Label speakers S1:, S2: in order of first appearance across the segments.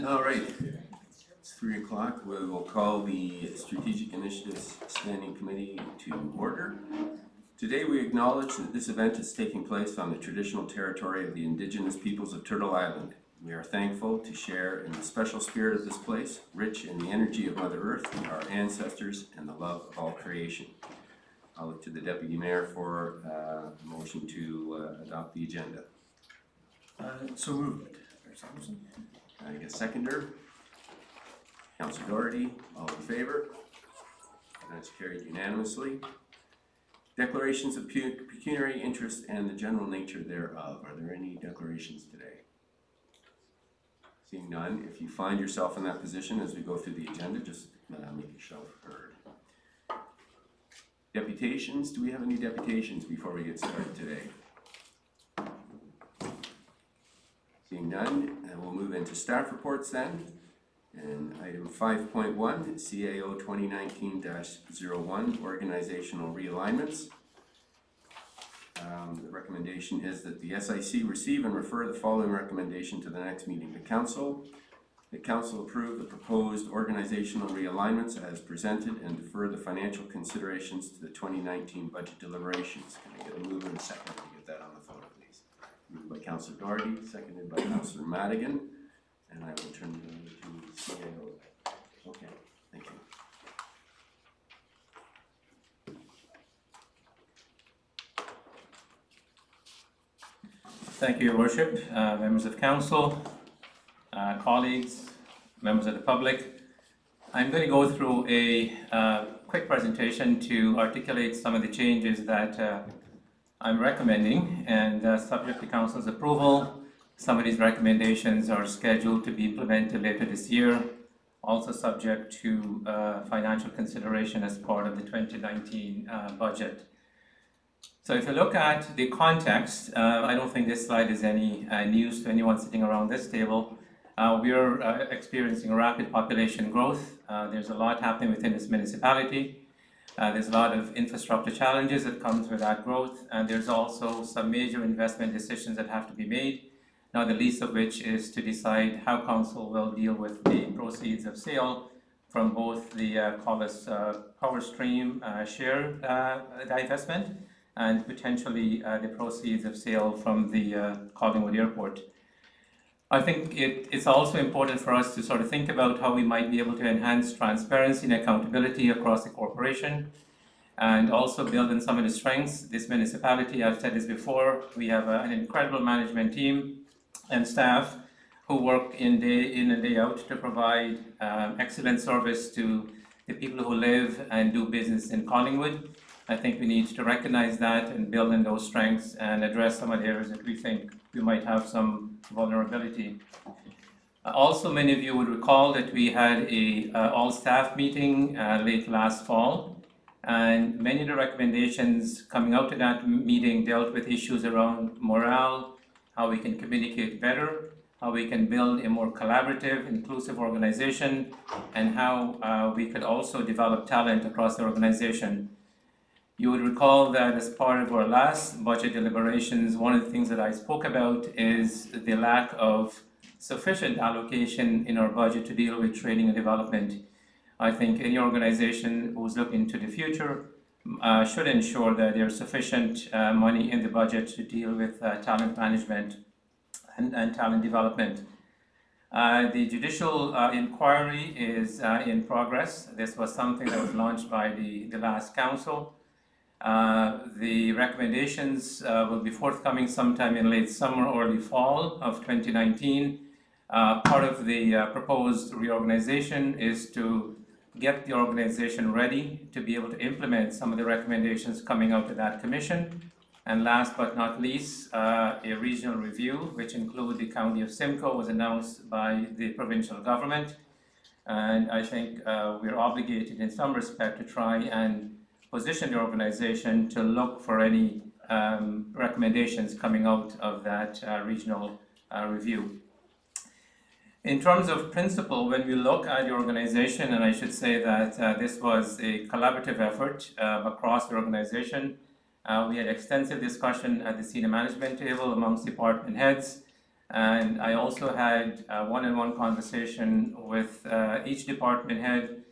S1: All right, it's 3 o'clock. We will call the Strategic Initiatives Standing Committee to order. Today we acknowledge that this event is taking place on the traditional territory of the Indigenous peoples of Turtle Island. We are thankful to share in the special spirit of this place, rich in the energy of Mother Earth, our ancestors, and the love of all creation. I'll look to the Deputy Mayor for a motion to adopt the agenda.
S2: So moved.
S1: I get a seconder. Councillor Doherty, all in favor? That's carried unanimously. Declarations of pecuniary interest and the general nature thereof. Are there any declarations today? Seeing none, if you find yourself in that position as we go through the agenda, just make yourself heard. Deputations, do we have any deputations before we get started today? Seeing none, and we'll move into staff reports then. And item 5.1, CAO 2019-01, organizational realignments. The recommendation is that the SIC receive and refer the following recommendation to the next meeting. The council approve the proposed organizational realignments as presented and defer the financial considerations to the 2019 budget deliberations. Can I get a move and a second to get that on the phone, please? Moved by Councillor Doherty, seconded by Councillor Madigan, and I will turn it over to the CAO. Okay, thank you.
S3: Thank you, Your Worship, members of council, colleagues, members of the public. I'm going to go through a quick presentation to articulate some of the changes that I'm recommending, and subject to council's approval, some of these recommendations are scheduled to be implemented later this year, also subject to financial consideration as part of the 2019 budget. So if you look at the context, I don't think this slide is any news to anyone sitting around this table. We are experiencing rapid population growth. There's a lot happening within this municipality. There's a lot of infrastructure challenges that comes with that growth, and there's also some major investment decisions that have to be made, not the least of which is to decide how council will deal with the proceeds of sale from both the Collis Power Stream share divestment and potentially the proceeds of sale from the Collingwood Airport. I think it's also important for us to sort of think about how we might be able to enhance transparency and accountability across the corporation, and also build on some of the strengths. This municipality, I've said this before, we have an incredible management team and staff who work day in and day out to provide excellent service to the people who live and do business in Collingwood. I think we need to recognize that and build on those strengths and address some of the areas that we think we might have some vulnerability. Also, many of you would recall that we had a all-staff meeting late last fall, and many of the recommendations coming out of that meeting dealt with issues around morale, how we can communicate better, how we can build a more collaborative, inclusive organization, and how we could also develop talent across the organization. You would recall that as part of our last budget deliberations, one of the things that I spoke about is the lack of sufficient allocation in our budget to deal with training and development. I think any organization who's looking to the future should ensure that there's sufficient money in the budget to deal with talent management and talent development. The judicial inquiry is in progress. This was something that was launched by the last council. The recommendations will be forthcoming sometime in late summer or early fall of 2019. Part of the proposed reorganization is to get the organization ready to be able to implement some of the recommendations coming out of that commission, And last but not least, a regional review, which include the County of Simcoe, was announced by the provincial government. And I think we're obligated in some respect to try and position the organization to look for any recommendations coming out of that regional review. In terms of principle, when we look at the organization, and I should say that this was a collaborative effort across the organization. We had extensive discussion at the senior management table amongst department heads, and I also had one-on-one conversation with each department head,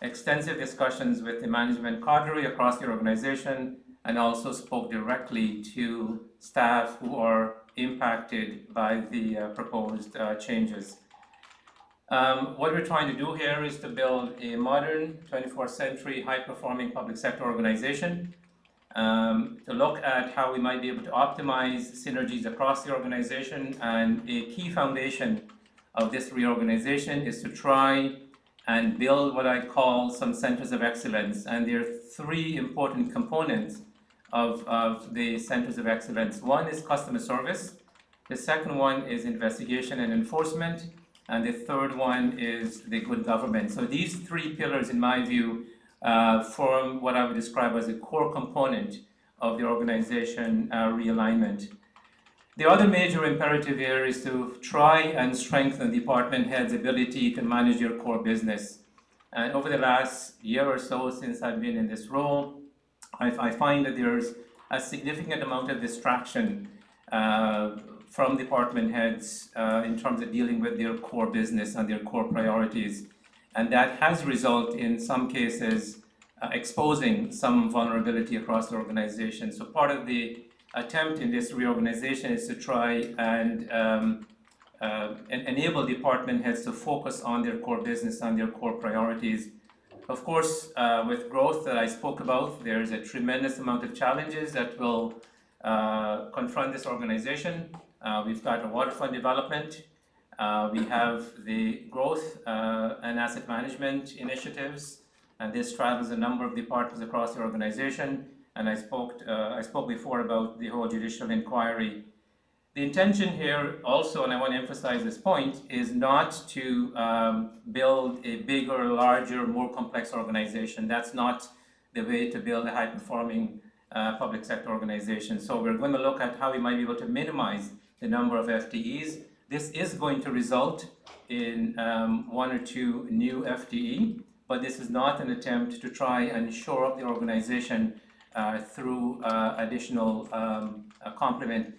S3: extensive discussions with the management cadre across the organization, and also spoke directly to staff who are impacted by the proposed changes. What we're trying to do here is to build a modern 21st century high-performing public sector organization, to look at how we might be able to optimize synergies across the organization. And a key foundation of this reorganization is to try and build what I call some centers of excellence. And there are three important components of the centers of excellence. One is customer service, the second one is investigation and enforcement, and the third one is the good government. So these three pillars, in my view, form what I would describe as a core component of the organization realignment. The other major imperative here is to try and strengthen department heads' ability to manage their core business. And over the last year or so since I've been in this role, I find that there's a significant amount of distraction from department heads in terms of dealing with their core business and their core priorities. And that has resulted in some cases exposing some vulnerability across the organization. So part of the attempt in this reorganization is to try and enable department heads to focus on their core business and their core priorities. Of course, with growth that I spoke about, there's a tremendous amount of challenges that will confront this organization. We've got a waterfront development. We have the growth and asset management initiatives, and this straddles a number of departments across the organization. And I spoke before about the whole judicial inquiry. The intention here also, and I want to emphasize this point, is not to build a bigger, larger, more complex organization. That's not the way to build a high-performing public sector organization. So we're going to look at how we might be able to minimize the number of FTEs. This is going to result in one or two new FTE, but this is not an attempt to try and shore up the organization through additional complement.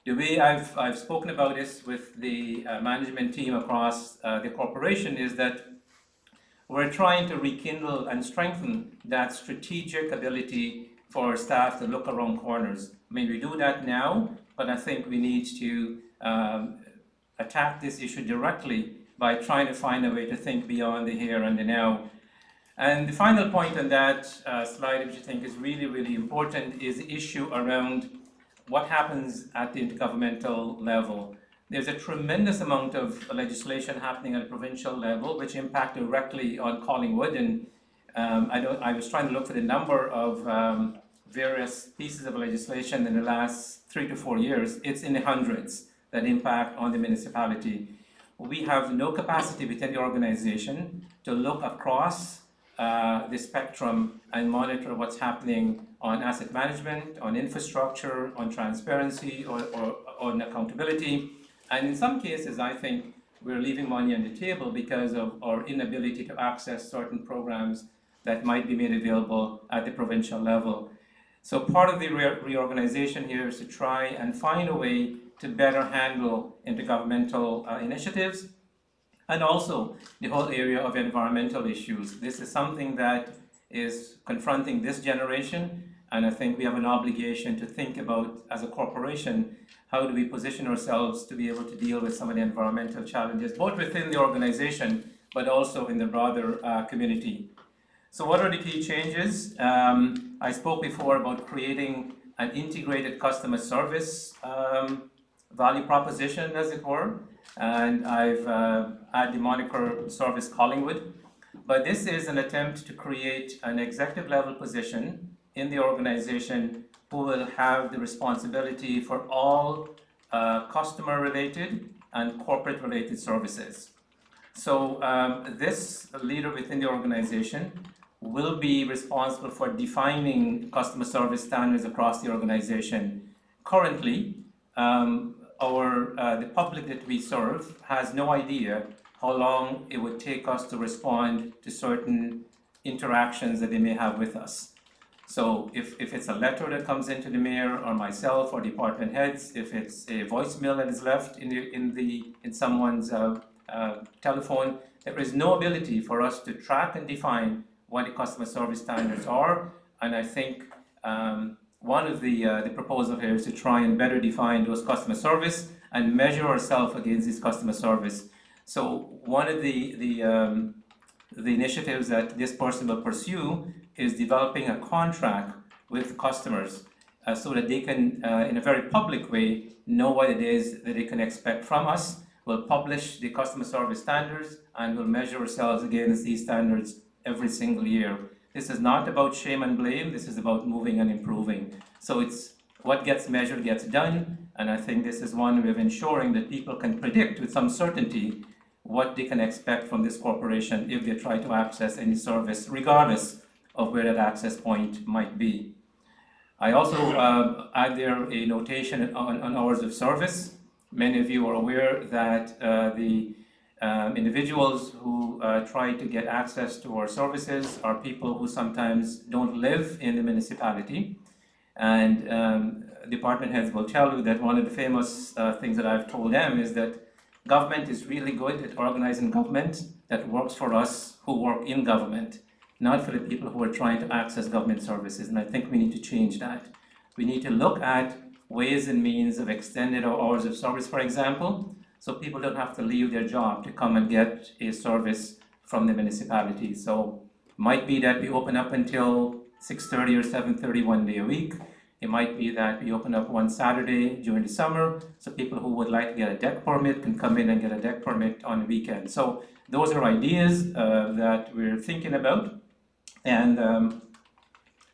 S3: The way I've spoken about this with the management team across the corporation is that we're trying to rekindle and strengthen that strategic ability for staff to look around corners. I mean, we do that now, but I think we need to attack this issue directly by trying to find a way to think beyond the here and the now. And the final point on that slide, which I think is really, really important, is the issue around what happens at the intergovernmental level. There's a tremendous amount of legislation happening at a provincial level, which impact directly on Collingwood. And I was trying to look for the number of various pieces of legislation in the last 3 to 4 years. It's in the hundreds that impact on the municipality. We have no capacity within the organization to look across the spectrum and monitor what's happening on asset management, on infrastructure, on transparency, or on accountability. And in some cases, I think we're leaving money on the table because of our inability to access certain programs that might be made available at the provincial level. So part of the reorganization here is to try and find a way to better handle intergovernmental initiatives, and also the whole area of environmental issues. This is something that is confronting this generation, and I think we have an obligation to think about, as a corporation, how do we position ourselves to be able to deal with some of the environmental challenges, both within the organization, but also in the broader community. So what are the key changes? I spoke before about creating an integrated customer service value proposition, as it were, and I've had the moniker Service Collingwood. But this is an attempt to create an executive level position in the organization who will have the responsibility for all customer-related and corporate-related services. So this leader within the organization will be responsible for defining customer service standards across the organization. Currently, the public that we serve has no idea how long it would take us to respond to certain interactions that they may have with us. So if it's a letter that comes into the mayor or myself or department heads, if it's a voicemail that is left in someone's telephone, there is no ability for us to track and define what the customer service standards are. And I think one of the proposal here is to try and better define those customer service and measure ourselves against this customer service. So one of the initiatives that this person will pursue is developing a contract with customers so that they can, in a very public way, know what it is that they can expect from us. We'll publish the customer service standards and we'll measure ourselves against these standards every single year. This is not about shame and blame, this is about moving and improving. So it's what gets measured gets done, and I think this is one way of ensuring that people can predict with some certainty what they can expect from this corporation if they try to access any service, regardless of where that access point might be. I also add there a notation on hours of service. Many of you are aware that the individuals who try to get access to our services are people who sometimes don't live in the municipality. And department heads will tell you that one of the famous things that I've told them is that government is really good at organizing government that works for us who work in government, not for the people who are trying to access government services. And I think we need to change that. We need to look at ways and means of extended hours of service, for example, so people don't have to leave their job to come and get a service from the municipality. So it might be that we open up until 6:30 or 7:30 one day a week. It might be that we open up one Saturday during the summer, so people who would like to get a deck permit can come in and get a deck permit on the weekend. So those are ideas that we're thinking about. And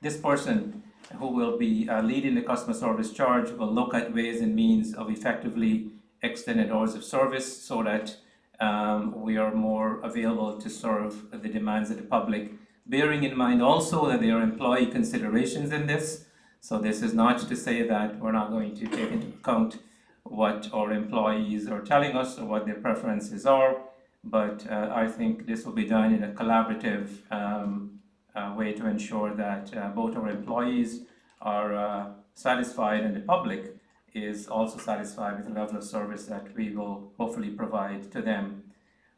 S3: this person who will be leading the customer service charge will look at ways and means of effectively extended hours of service so that we are more available to serve the demands of the public, bearing in mind also that there are employee considerations in this. So this is not to say that we're not going to take into account what our employees are telling us or what their preferences are, but I think this will be done in a collaborative way to ensure that both our employees are satisfied and the public is also satisfied with the level of service that we will hopefully provide to them.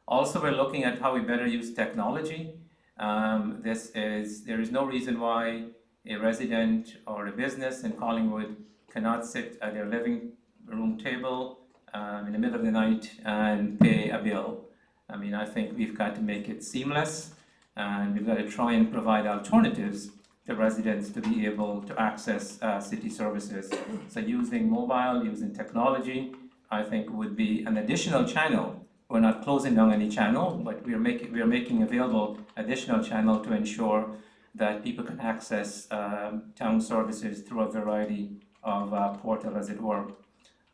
S3: Also, we're looking at how we better use technology. There is no reason why a resident or a business in Collingwood cannot sit at their living room table in the middle of the night and pay a bill. I mean, I think we've got to make it seamless, and we've got to try and provide alternatives to residents to be able to access city services. So using mobile, using technology, I think would be an additional channel. We're not closing down any channel, but we are making available additional channel to ensure that people can access town services through a variety of portals, as it were.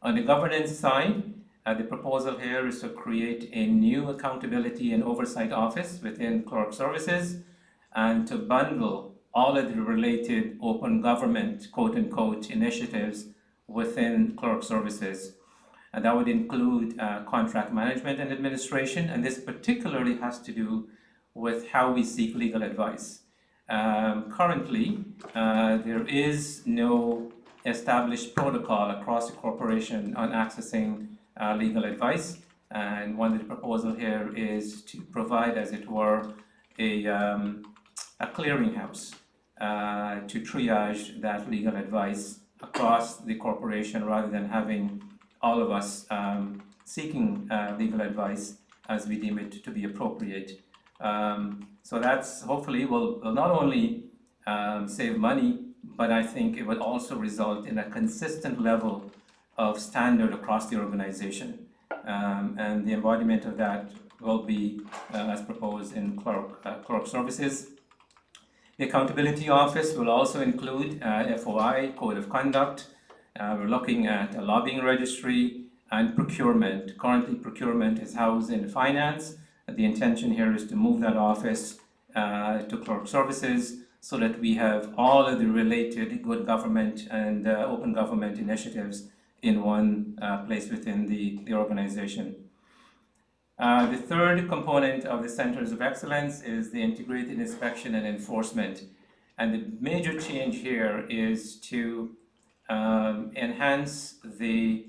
S3: On the governance side, the proposal here is to create a new accountability and oversight office within clerk services and to bundle all of the related open government, quote unquote, initiatives within clerk services. And that would include contract management and administration, and this particularly has to do with how we seek legal advice. Currently, there is no established protocol across the corporation on accessing legal advice, and one of the proposals here is to provide, as it were, a clearinghouse to triage that legal advice across the corporation rather than having all of us seeking legal advice as we deem it to be appropriate. So that's hopefully will not only save money, but I think it will also result in a consistent level of standard across the organization. And the embodiment of that will be as proposed in clerk services. The Accountability Office will also include FOI, Code of Conduct. We're looking at a lobbying registry and procurement. Currently, procurement is housed in finance. The intention here is to move that office to clerk services so that we have all of the related good government and open government initiatives in one place within the organization. The third component of the Centers of Excellence is the integrated inspection and enforcement. And the major change here is to enhance the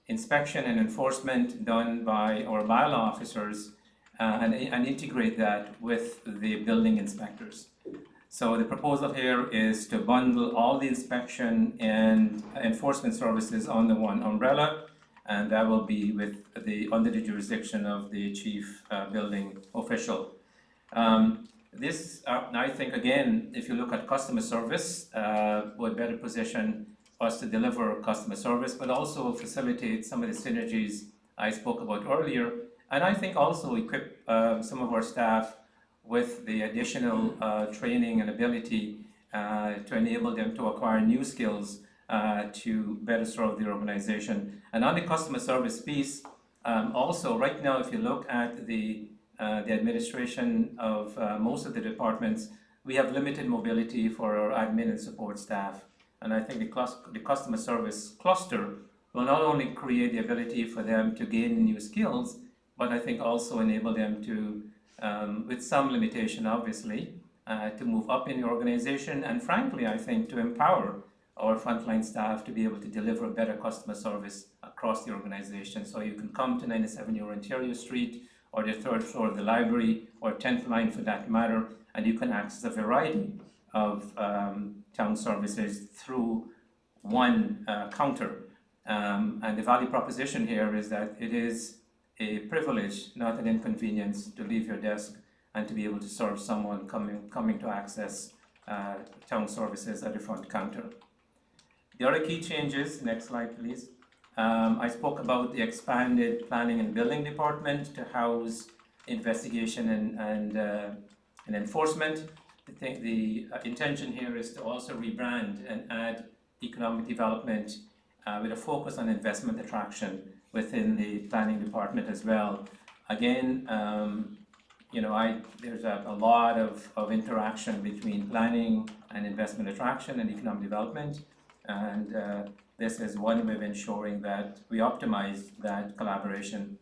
S3: inspection and enforcement done by our bylaw officers and integrate that with the building inspectors. So the proposal here is to bundle all the inspection and enforcement services under one umbrella, and that will be under the jurisdiction of the chief building official. I think, again, if you look at customer service, would better position us to deliver customer service, but also facilitate some of the synergies I spoke about earlier, and I think also equip some of our staff with the additional training and ability to enable them to acquire new skills to better serve the organization. And on the customer service piece, also right now, if you look at the administration of most of the departments, we have limited mobility for our admin and support staff. And I think the customer service cluster will not only create the ability for them to gain new skills, but I think also enable them to, with some limitation obviously, to move up in the organization, and frankly, I think to empower our frontline staff to be able to deliver better customer service across the organization. So you can come to 97 Euro Ontario Street, or the third floor of the library, or 10th line for that matter, and you can access a variety of town services through one counter. And the value proposition here is that it is a privilege, not an inconvenience, to leave your desk and to be able to serve someone coming to access town services at the front counter. The other key changes, next slide please. I spoke about the expanded planning and building department to house investigation and enforcement. The intention here is to also rebrand and add economic development with a focus on investment attraction within the planning department as well. Again, there's a lot of interaction between planning and investment attraction and economic development, and this is one way of ensuring that we optimize that collaboration.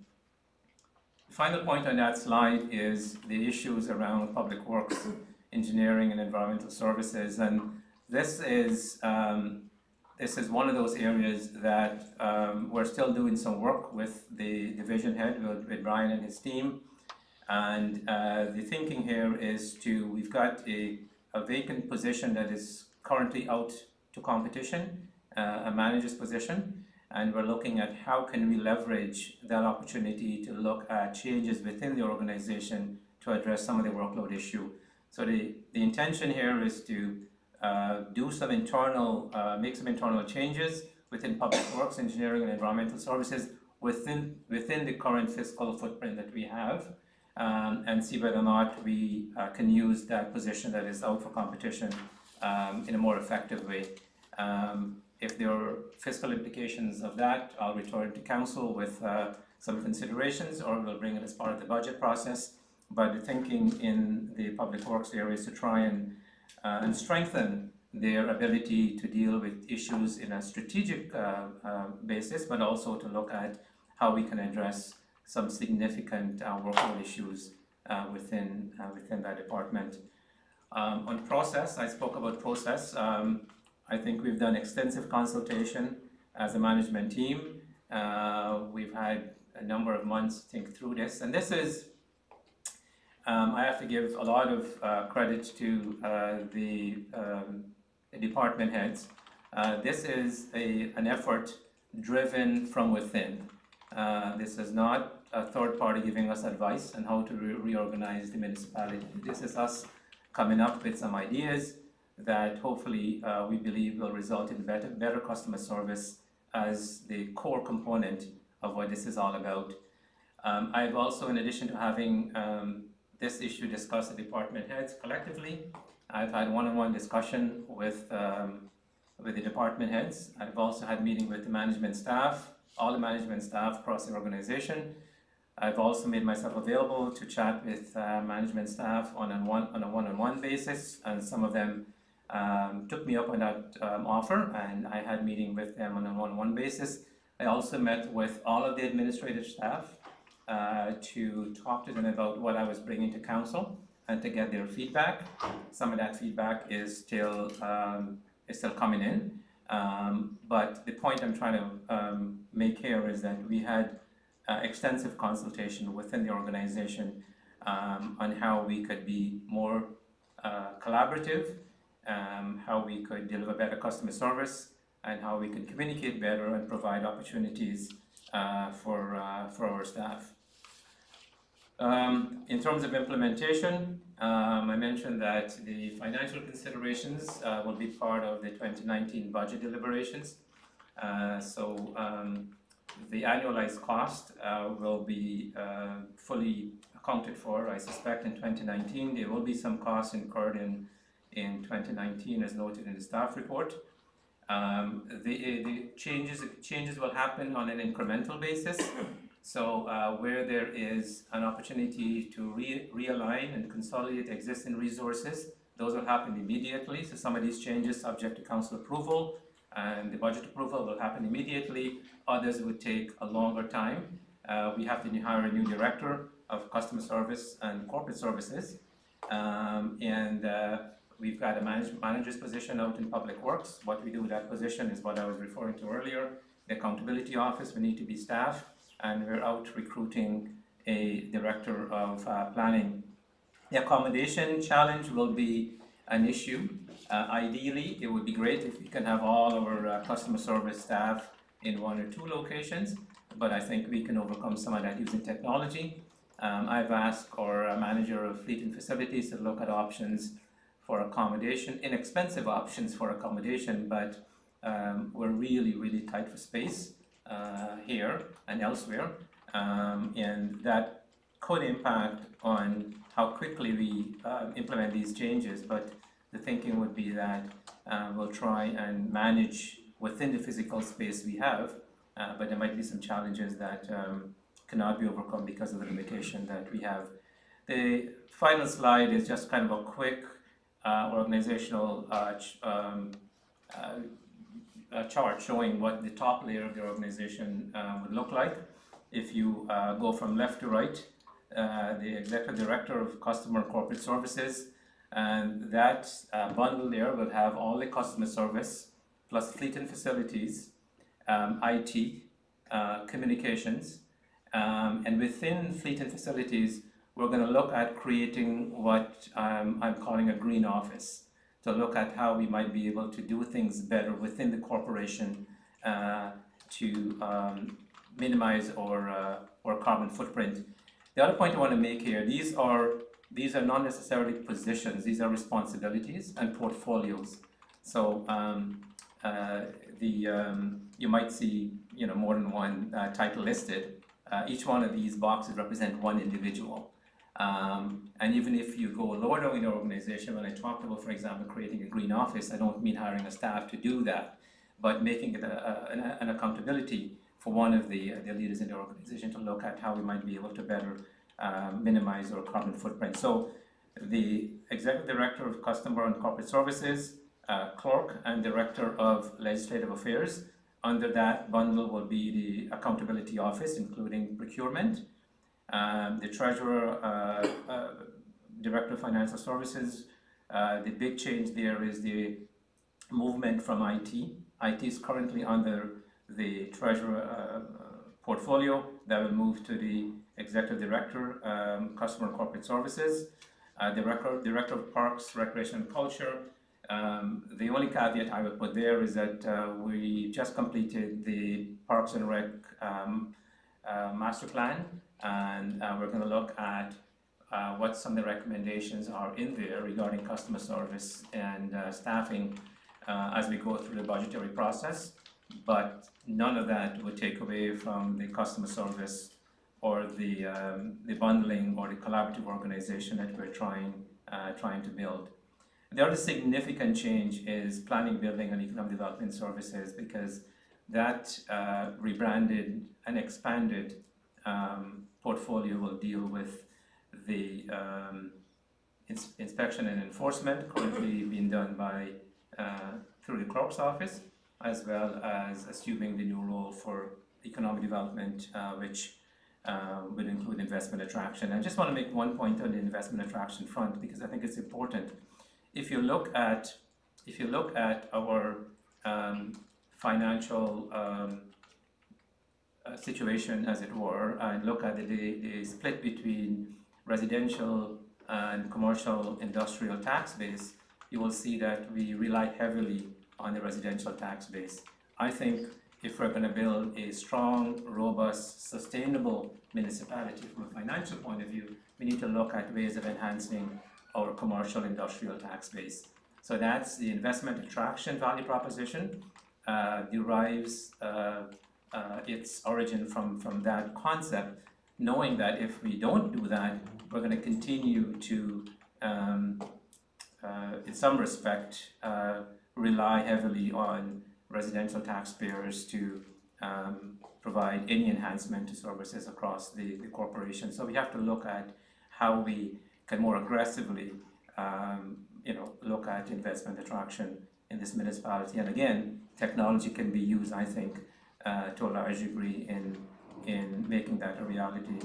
S3: The final point on that slide is the issues around public works, engineering and environmental services, and this is one of those areas that we're still doing some work with the division head, with Brian and his team. And the thinking here is we've got a vacant position that is currently out to competition, a manager's position, and we're looking at how can we leverage that opportunity to look at changes within the organization to address some of the workload issue. So the intention here is to do some make some internal changes within public works, engineering and environmental services within the current fiscal footprint that we have, and see whether or not we can use that position that is out for competition in a more effective way. If there are fiscal implications of that, I'll return to council with some considerations, or we'll bring it as part of the budget process. But the thinking in the public works area is to try and strengthen their ability to deal with issues in a strategic basis, but also to look at how we can address some significant workload issues within that department. On process, I spoke about process. I think we've done extensive consultation as a management team. We've had a number of months to think through this, and this is, I have to give a lot of credit to the department heads. This is an effort driven from within. This is not a third party giving us advice on how to reorganize the municipality. This is us coming up with some ideas that hopefully we believe will result in better customer service as the core component of what this is all about. I've also, in addition to having this issue discussed at department heads collectively, I've had one-on-one discussion with the department heads. I've also had meeting with the management staff, all the management staff across the organization. I've also made myself available to chat with management staff on a one-on-one basis, and some of them took me up on that offer, and I had meeting with them on a one-on-one basis. I also met with all of the administrative staff to talk to them about what I was bringing to council and to get their feedback. Some of that feedback is still coming in, but the point I'm trying to make here is that we had extensive consultation within the organization on how we could be more collaborative, how we could deliver better customer service, and how we could communicate better and provide opportunities for our staff. In terms of implementation, I mentioned that the financial considerations will be part of the 2019 budget deliberations. The annualized cost will be fully accounted for, I suspect, in 2019. There will be some costs incurred in 2019 as noted in the staff report. The changes will happen on an incremental basis. So where there is an opportunity to realign and consolidate existing resources, those will happen immediately. So some of these changes subject to council approval and the budget approval will happen immediately. Others would take a longer time. We have to hire a new director of customer service and corporate services. We've got a manager's position out in public works. What we do with that position is what I was referring to earlier. The accountability office, we need to be staff, and we're out recruiting a director of planning. The accommodation challenge will be an issue. Ideally, it would be great if we can have all our customer service staff in one or two locations, but I think we can overcome some of that using technology. I've asked our manager of fleet and facilities to look at options for accommodation, inexpensive options for accommodation, but we're really tight for space here and elsewhere, and that could impact on how quickly we implement these changes, but the thinking would be that we'll try and manage within the physical space we have, but there might be some challenges that cannot be overcome because of the limitation that we have. The final slide is just kind of a quick organizational chart showing what the top layer of the organization would look like. If you go from left to right, the Executive Director of Customer and Corporate Services, and that bundle there will have all the customer service, plus fleet and facilities, IT, communications, and within fleet and facilities, we're going to look at creating what I'm calling a green office, to look at how we might be able to do things better within the corporation to minimize our carbon footprint. The other point I want to make here, these are not necessarily positions, these are responsibilities and portfolios. So you might see more than one title listed. Each one of these boxes represent one individual. And even if you go lower down in the organization, when I talked about, for example, creating a green office, I don't mean hiring a staff to do that, but making it an accountability for one of the leaders in the organization to look at how we might be able to better minimize our carbon footprint. So the Executive Director of Customer and Corporate Services, Clerk and Director of Legislative Affairs. Under that bundle will be the Accountability Office, including procurement. The Treasurer, Director of Financial Services. The big change there is the movement from IT. IT is currently under the Treasurer portfolio. That will move to the Executive Director, Customer and Corporate Services. Director of Parks, Recreation and Culture. The only caveat I would put there is that we just completed the Parks and Rec master plan, and we're going to look at what some of the recommendations are in there regarding customer service and staffing as we go through the budgetary process. But none of that would take away from the customer service or the bundling or the collaborative organization that we're trying to build. The other significant change is planning, building, and economic development services, because that rebranded and expanded portfolio will deal with the inspection and enforcement currently being done by through the clerk's office, as well as assuming the new role for economic development, which will include investment attraction. I just want to make one point on the investment attraction front, because I think it's important. If you look at our financial situation, as it were, and look at the split between residential and commercial industrial tax base, you will see that we rely heavily on the residential tax base. I think if we're going to build a strong, robust, sustainable municipality from a financial point of view, we need to look at ways of enhancing our commercial industrial tax base. So that's the investment attraction value proposition, derives its origin from that concept, knowing that if we don't do that, we're going to continue to, in some respect, rely heavily on residential taxpayers to provide any enhancement to services across the corporation. So we have to look at how we can more aggressively look at investment attraction in this municipality. And again, technology can be used, I think, to a large degree in making that a reality.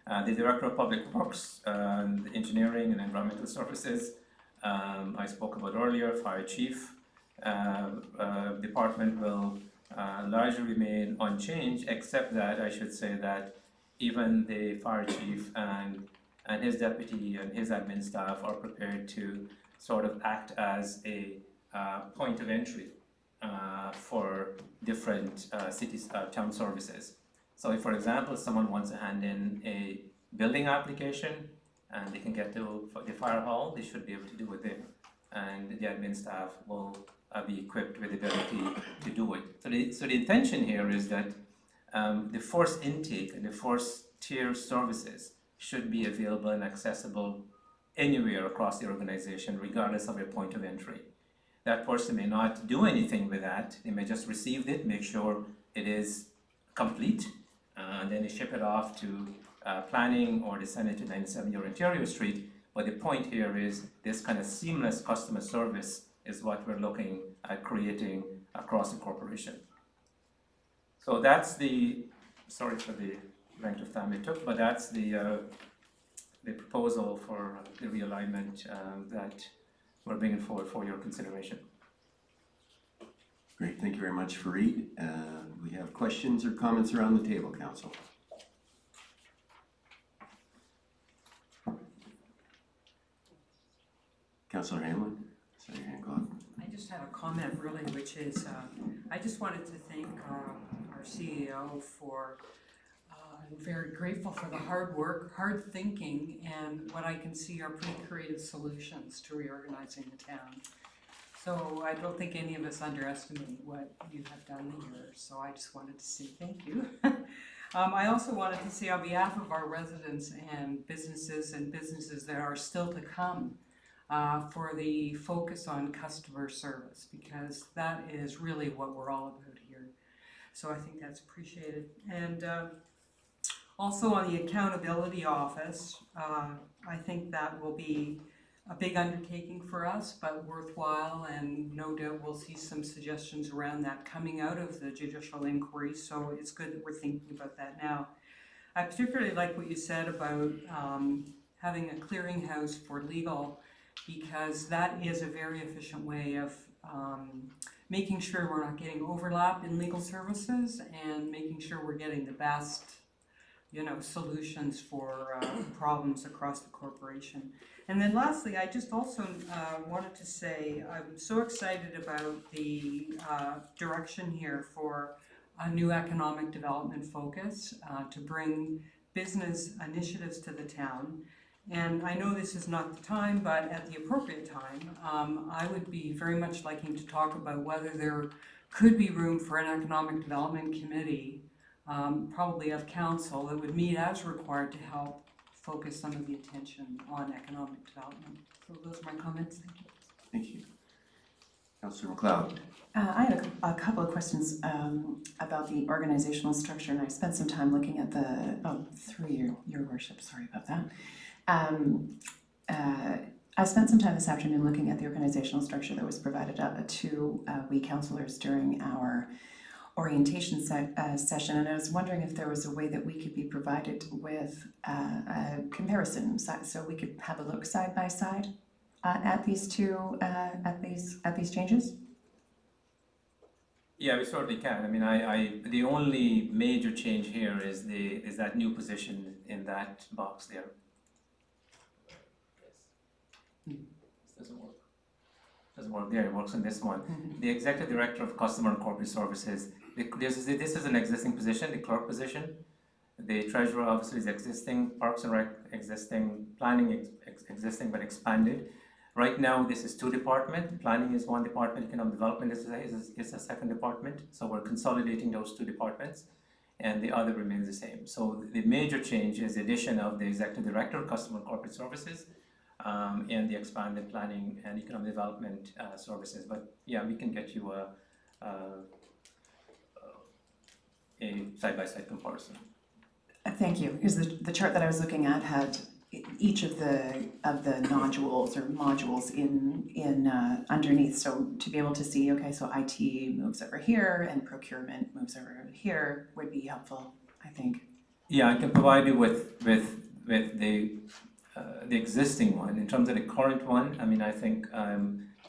S3: The Director of Public Works, Engineering and Environmental Services, I spoke about earlier, Fire Chief. Department will largely remain unchanged, except that I should say that even the Fire Chief and his deputy and his admin staff are prepared to sort of act as a point of entry for different town services. So if, for example, someone wants to hand in a building application and they can get to the fire hall, they should be able to do it there. And the admin staff will be equipped with the ability to do it. So the intention here is that the first intake and the first tier services should be available and accessible anywhere across the organization, regardless of your point of entry. That person may not do anything with that. They may just receive it, make sure it is complete, and then they ship it off to planning, or they send it to 97 Ontario Street. But the point here is this kind of seamless customer service is what we're looking at creating across the corporation. So that's the, sorry for the length of time it took, but that's the proposal for the realignment that we're bringing forward for your consideration.
S1: Great, thank you very much, Fareed. We have questions or comments around the table, Council. Councillor Hanlon, sorry, your hand go up.
S4: I just had a comment really, which is I just wanted to thank our CEO for, I'm very grateful for the hard work, hard thinking, and what I can see are pretty creative solutions to reorganizing the town. So I don't think any of us underestimate what you have done here, so I just wanted to say thank you. I also wanted to say on behalf of our residents and businesses that are still to come, for the focus on customer service, because that is really what we're all about here. So I think that's appreciated. And also on the accountability office, I think that will be a big undertaking for us, but worthwhile, and no doubt we'll see some suggestions around that coming out of the judicial inquiry, so it's good that we're thinking about that now. I particularly like what you said about having a clearinghouse for legal, because that is a very efficient way of making sure we're not getting overlap in legal services and making sure we're getting the best, solutions for problems across the corporation. And then lastly, I just also wanted to say I'm so excited about the direction here for a new economic development focus to bring business initiatives to the town. And I know this is not the time, but at the appropriate time, I would be very much liking to talk about whether there could be room for an economic development committee, probably of council, that would meet as required to help focus some of the attention on economic development. So those are my comments, thank you.
S1: Thank you. Councillor McLeod.
S5: I had a couple of questions about the organizational structure, and I spent some time looking at through your worship, sorry about that. I spent some time this afternoon looking at the organizational structure that was provided to we councillors during our orientation session, and I was wondering if there was a way that we could be provided with a comparison, so we could have a look side by side at these two at these changes.
S3: Yeah, we certainly can. I mean, the only major change here is that new position in that box there. This doesn't work. Doesn't work there. It works in this one. The Executive Director of Customer and Corporate Services. This is an existing position, the clerk position. The Treasurer obviously is existing, Parks and Rec existing, Planning existing but expanded. Right now, this is two departments. Planning is one department, Economic Development is a second department. So we're consolidating those two departments, and the other remains the same. So the major change is the addition of the Executive Director of Customer and Corporate Services and the expanded Planning and Economic Development services. But yeah, we can get you a side-by-side comparison.
S5: Thank you. Because the chart that I was looking at had each of the nodules or modules in underneath. So to be able to see, okay, so IT moves over here and procurement moves over here would be helpful, I think.
S3: Yeah, I can provide you with the existing one. In terms of the current one, I mean, I think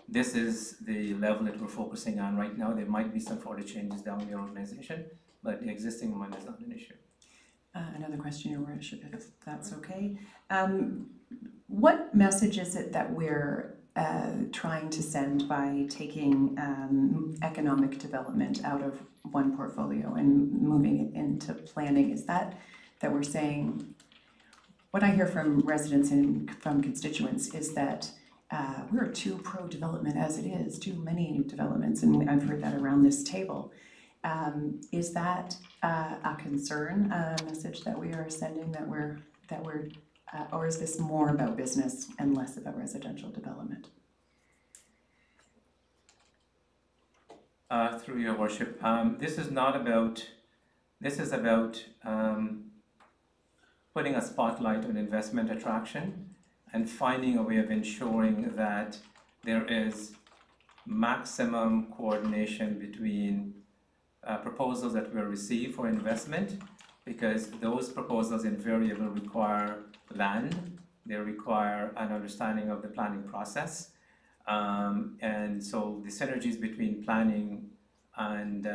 S3: this is the level that we're focusing on right now. There might be some further changes down in the organization, but the existing one is not an issue.
S5: Another question, Your Worship, if that's okay. What message is it that we're trying to send by taking economic development out of one portfolio and moving it into planning? Is that we're saying, what I hear from residents and from constituents is that we're too pro-development as it is, too many new developments, and I've heard that around this table. Is that a concern, a message that we are sending, that we're, or is this more about business and less about residential development?
S3: Through your worship, this is about putting a spotlight on investment attraction and finding a way of ensuring that there is maximum coordination between proposals that we receive for investment, because those proposals invariably require land, they require an understanding of the planning process, and so the synergies between planning and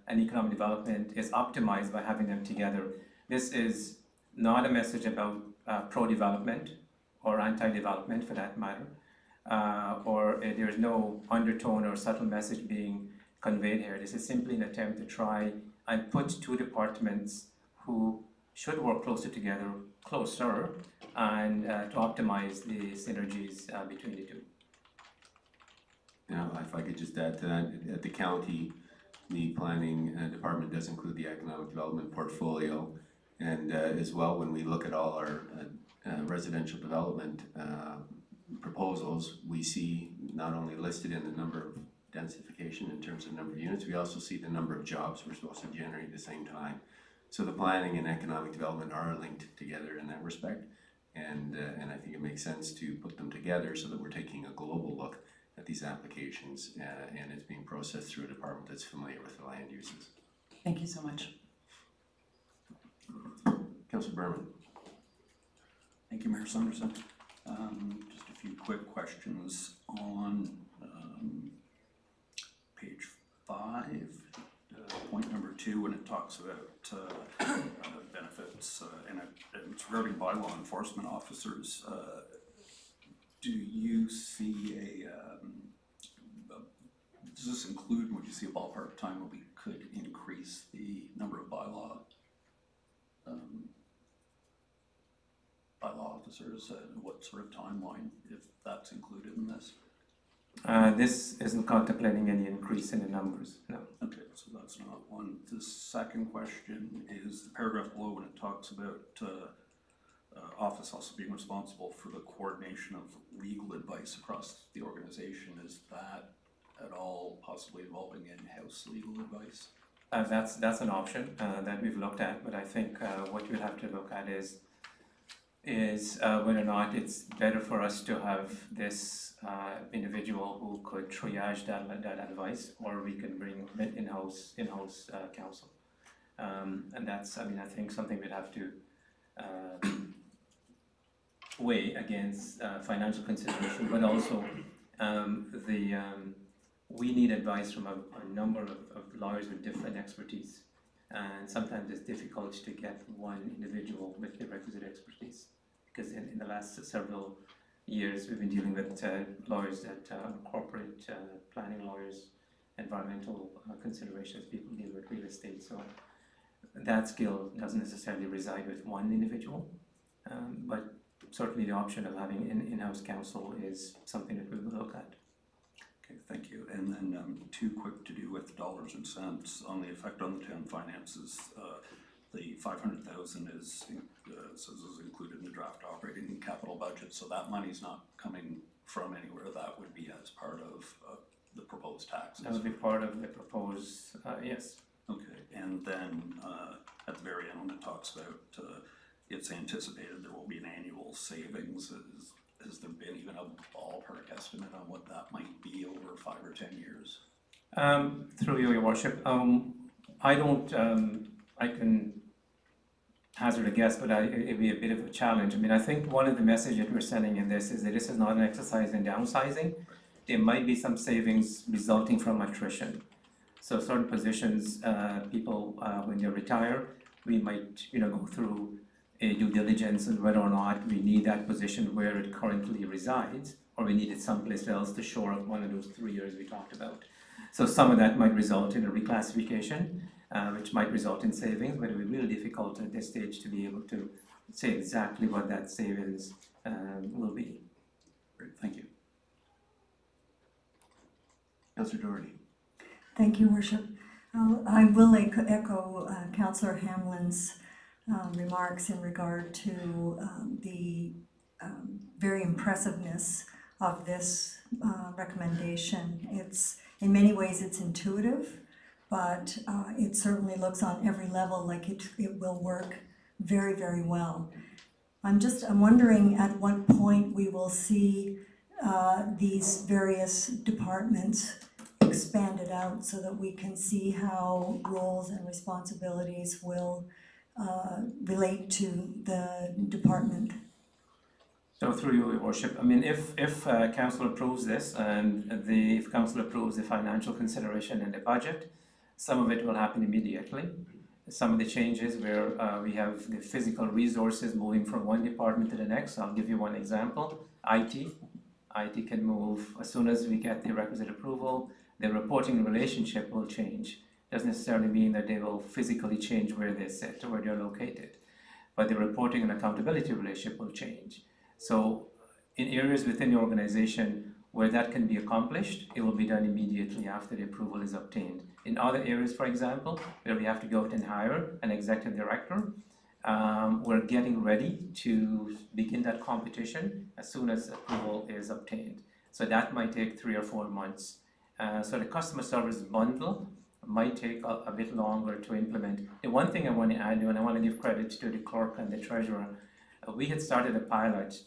S3: economic development is optimized by having them together. This is not a message about pro-development or anti-development for that matter, or there's no undertone or subtle message being conveyed here. This is simply an attempt to try and put two departments who should work closer together, and to optimize the synergies between the two.
S1: Now, if I could just add to that, at the county, the planning department does include the economic development portfolio, and as well, when we look at all our residential development proposals, we see not only listed in the number of densification in terms of number of units, we also see the number of jobs we're supposed to generate at the same time. So the planning and economic development are linked together in that respect, and I think it makes sense to put them together so that we're taking a global look at these applications, and it's being processed through a department that's familiar with the land uses.
S5: Thank you so much.
S1: Councillor Berman.
S2: Thank you, Mayor Sanderson. Just a few quick questions on page 5, point number 2, when it talks about benefits, and it's regarding bylaw enforcement officers. Do you see does this include, would you see a ballpark time where we could increase the number of bylaw officers? What sort of timeline, if that's included in this?
S3: This isn't contemplating any increase in the numbers, no.
S2: Okay, so that's not one. The second question is the paragraph below when it talks about office also being responsible for the coordination of legal advice across the organization. Is that at all possibly involving in-house legal advice?
S3: That's an option that we've looked at, but I think what we'll have to look at is whether or not it's better for us to have this individual who could triage that advice, or we can bring in-house counsel. And that's, I mean, I think something we'd have to weigh against financial consideration, but also we need advice from a number of lawyers with different expertise, and sometimes it's difficult to get one individual with the requisite expertise, because in the last several years we've been dealing with lawyers that corporate planning lawyers, environmental considerations, people deal with real estate, so that skill doesn't necessarily reside with one individual, but certainly the option of having in-house counsel is something that we will look at.
S2: Okay, thank you. And then two quick to do with dollars and cents on the effect on the town finances. The 500,000 is included in the draft operating and capital budget, so that money's not coming from anywhere. That would be as part of the proposed taxes.
S3: That would be part of the proposed, yes.
S2: Okay, and then at the very end when it talks about it's anticipated there will be an annual savings. Has there been even a ballpark estimate on what that might be over 5 or 10 years?
S3: Through you, Your Worship, I can hazard a guess, but it'd be a bit of a challenge. I mean, I think one of the messages that we're sending in this is that this is not an exercise in downsizing. There might be some savings resulting from attrition. So certain positions, people, when they retire, we might, go through a due diligence and whether or not we need that position where it currently resides, or we need it someplace else to shore up one of those 3 years we talked about. So some of that might result in a reclassification, which might result in savings, but it would be really difficult at this stage to be able to say exactly what that savings will be.
S2: Great, thank you.
S1: Councillor Doherty.
S6: Thank you, Worship. I will echo Councillor Hamlin's remarks in regard to the very impressiveness of this recommendation. In many ways it's intuitive, but it certainly looks on every level like it will work very, very well. I'm wondering at what point we will see these various departments expanded out so that we can see how roles and responsibilities will relate to the department.
S3: So through you, Your Worship, I mean, if Council approves this and if Council approves the financial consideration in the budget, some of it will happen immediately. Some of the changes where we have the physical resources moving from one department to the next. I'll give you one example. IT can move as soon as we get the requisite approval. The reporting relationship will change. Doesn't necessarily mean that they will physically change where they sit or where they're located, but the reporting and accountability relationship will change. So in areas within the organization where that can be accomplished, it will be done immediately after the approval is obtained. In other areas, for example, where we have to go out and hire an executive director, we're getting ready to begin that competition as soon as approval is obtained. So that might take 3 or 4 months. So the customer service bundle might take a bit longer to implement. The one thing I want to add, and I want to give credit to the clerk and the treasurer, we had started a pilot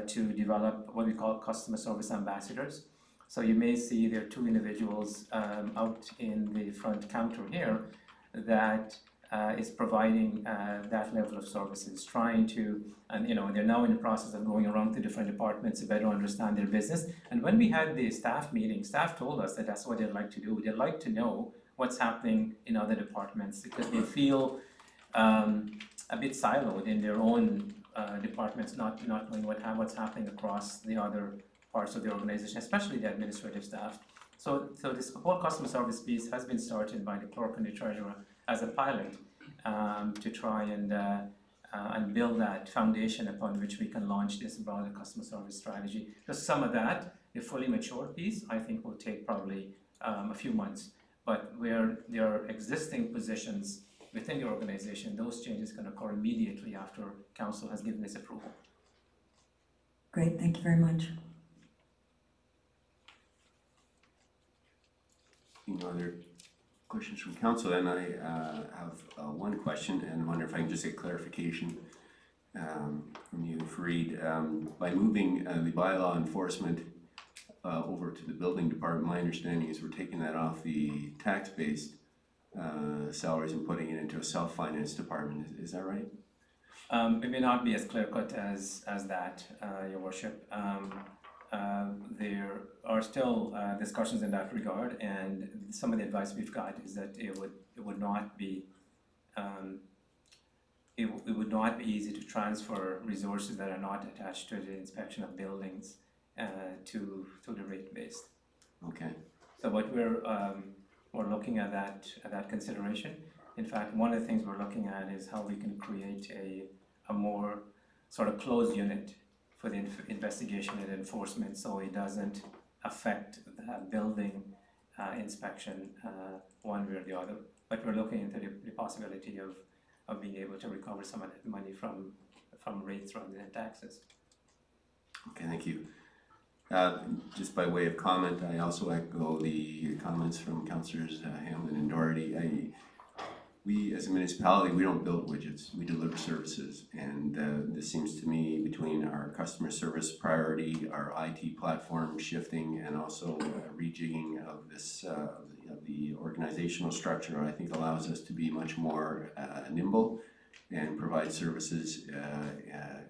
S3: to develop what we call customer service ambassadors. So you may see there are 2 individuals out in the front counter here that is providing that level of services, trying to, and they're now in the process of going around to different departments to better understand their business. And when we had the staff meeting, staff told us that that's what they'd like to do. They'd like to know what's happening in other departments because they feel a bit siloed in their own departments, not knowing what's happening across the other parts of the organization, especially the administrative staff. So this whole customer service piece has been started by the clerk and the treasurer as a pilot to try and build that foundation upon which we can launch this broader customer service strategy. Because some of that, the fully mature piece, I think will take probably a few months. But where there are existing positions within your organization, those changes can occur immediately after council has given its approval.
S6: Great, thank you very much.
S1: Any other questions from council? And I have one question, and wonder if I can just get clarification from you, Fareed. By moving the bylaw enforcement over to the building department, my understanding is we're taking that off the tax-based salaries and putting it into a self-finance department. Is that right?
S3: It may not be as clear-cut as that, Your Worship. There are still discussions in that regard, and some of the advice we've got is that it would not be easy to transfer resources that are not attached to the inspection of buildings to the rate base.
S1: Okay.
S3: So what we're looking at that consideration. In fact, one of the things we're looking at is how we can create a more sort of closed unit for the investigation and enforcement, so it doesn't affect the building inspection one way or the other. But we're looking into the possibility of being able to recover some of that money from rates rather than taxes.
S1: Okay, thank you. Just by way of comment, I also echo the comments from Councillors Hamlin and Doherty. We as a municipality, we don't build widgets, we deliver services, and this seems to me, between our customer service priority, our IT platform shifting, and also rejigging of this of the organizational structure, I think allows us to be much more nimble and provide services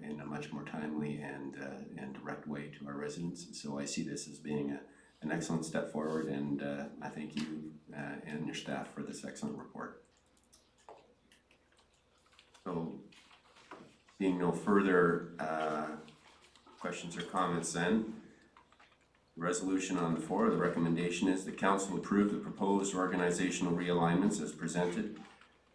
S1: in a much more timely and direct way to our residents. So I see this as being an excellent step forward, and I thank you and your staff for this excellent report. So, seeing no further questions or comments then, the resolution on the floor, the recommendation is the council approve the proposed organizational realignments as presented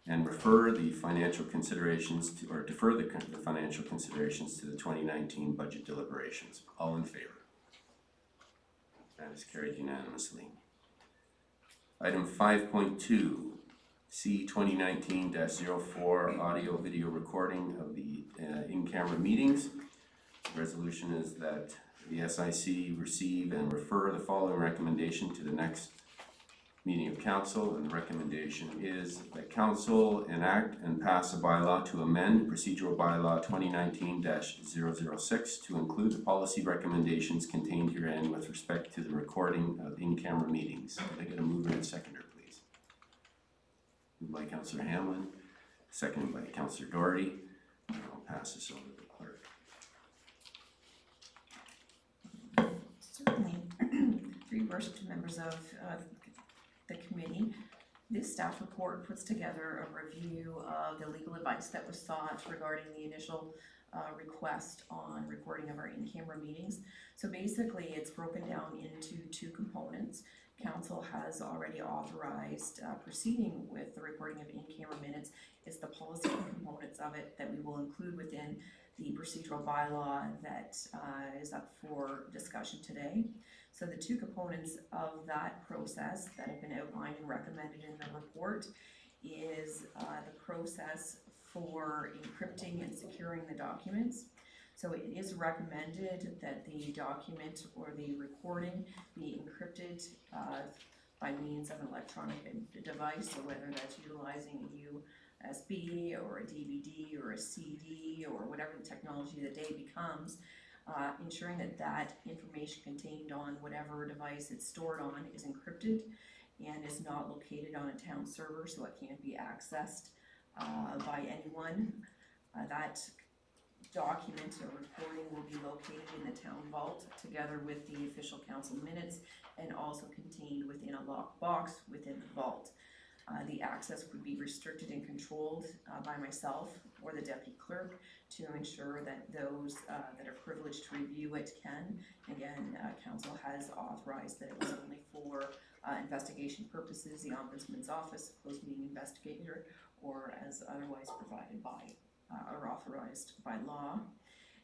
S1: and refer the financial considerations to, or defer the financial considerations to the 2019 budget deliberations. All in favor? That is carried unanimously. Item 5.2. C 2019-04 audio video recording of the in-camera meetings. The resolution is that the SIC receive and refer the following recommendation to the next meeting of council, and the recommendation is that council enact and pass a bylaw to amend procedural bylaw 2019-006 to include the policy recommendations contained herein with respect to the recording of in-camera meetings. Can I get a mover and a seconder, please? Moved by Councillor Hamlin, seconded by Councillor Doherty. I'll pass this over to the clerk.
S5: Certainly. Through your worship to members of the committee, this staff report puts together a review of the legal advice that was sought regarding the initial request on recording of our in-camera meetings. So basically it's broken down into two components. Council has already authorized proceeding with the recording of in-camera minutes. It's the policy components of it that we will include within the procedural bylaw that is up for discussion today. So the two components of that process that have been outlined and recommended in the report is the process for encrypting and securing the documents. So it is recommended that the document or the recording be encrypted by means of an electronic device, so whether that's utilizing a USB or a DVD or a CD or whatever the technology of the day becomes, ensuring that that information contained on whatever device it's stored on is encrypted and is not located on a town server, so it can't be accessed by anyone. That document or recording will be located in the town vault together with the official council minutes and also contained within a locked box within the vault. The access would be restricted and controlled by myself or the deputy clerk to ensure that those that are privileged to review it can. Again, council has authorized that it was only for investigation purposes, the Ombudsman's Office, closed meeting investigator, or as otherwise provided by or authorized by law.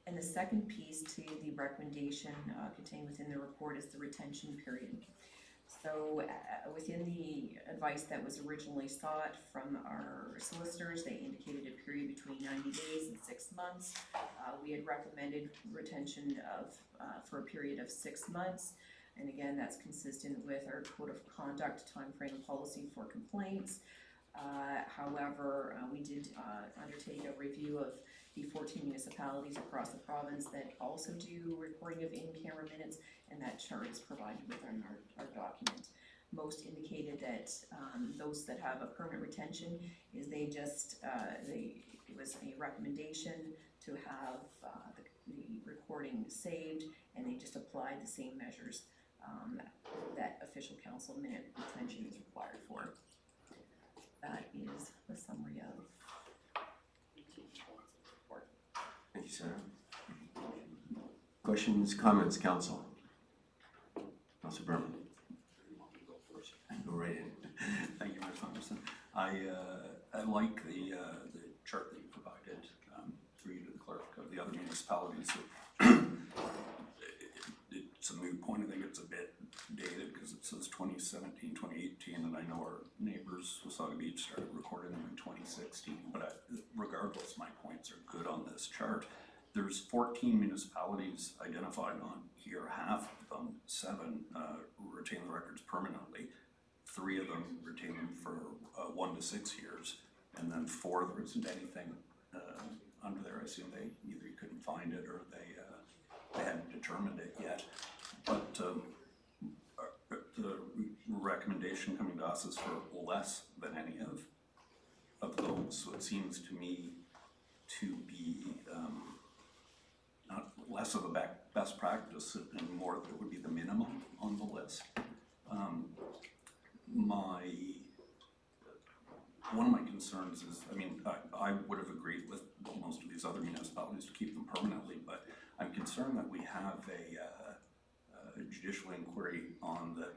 S5: And the second piece to the recommendation contained within the report is the retention period.
S7: So within the advice that was originally sought from our solicitors, they indicated a period between 90 days and 6 months. We had recommended retention of, for a period of 6 months. And again, that's consistent with our code of conduct, timeframe, and policy for complaints. However, we did undertake a review of the 14 municipalities across the province that also do recording of in-camera minutes, and that chart is provided within our document. Most indicated that those that have a permanent retention is they just, it was a recommendation to have the recording saved, and they just applied the same measures that official council minute retention is required for. That is the summary of the report.
S1: Thank you, Sarah. Questions, comments, council? Councilor Berman. Go right in.
S2: Thank you, Ms. Thompson. I like the chart that you provided through you to the clerk of the other municipalities. It's a moot point. I think it's a bit dated because it says 2017, 2018, and I know our neighbors, Wasaga Beach, started recording them in 2016. But regardless, my points are good on this chart. There's 14 municipalities identified on here. Half of them, 7, retain the records permanently. 3 of them retain them for 1 to 6 years, and then 4 there isn't anything under there. I assume they either you couldn't find it or they hadn't determined it yet. But the recommendation coming to us is for less than any of those. So it seems to me to be not less of a best practice and more that it would be the minimum on the list. One of my concerns is, I mean, I would have agreed with most of these other municipalities to keep them permanently, but I'm concerned that we have a judicial inquiry on that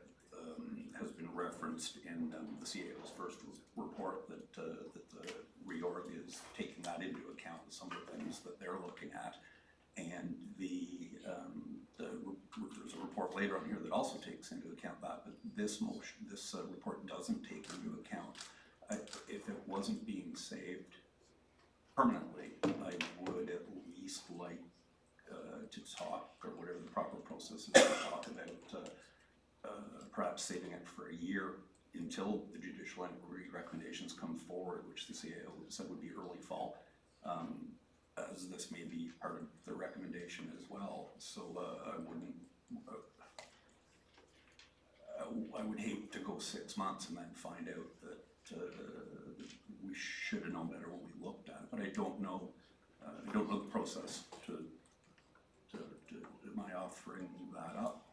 S2: has been referenced in the CAO's first report that the reorg is taking that into account, some of the things that they're looking at. And there's a report later on here that also takes into account that, but this report doesn't take into account. If it wasn't being saved permanently, I would at least like to talk, or whatever the proper process is, to talk about perhaps saving it for a year until the judicial inquiry recommendations come forward, which the CAO said would be early fall. As this may be part of the recommendation as well. So I would hate to go 6 months and then find out that we should have known better when we looked at it. But I don't know the process to am I offering that up?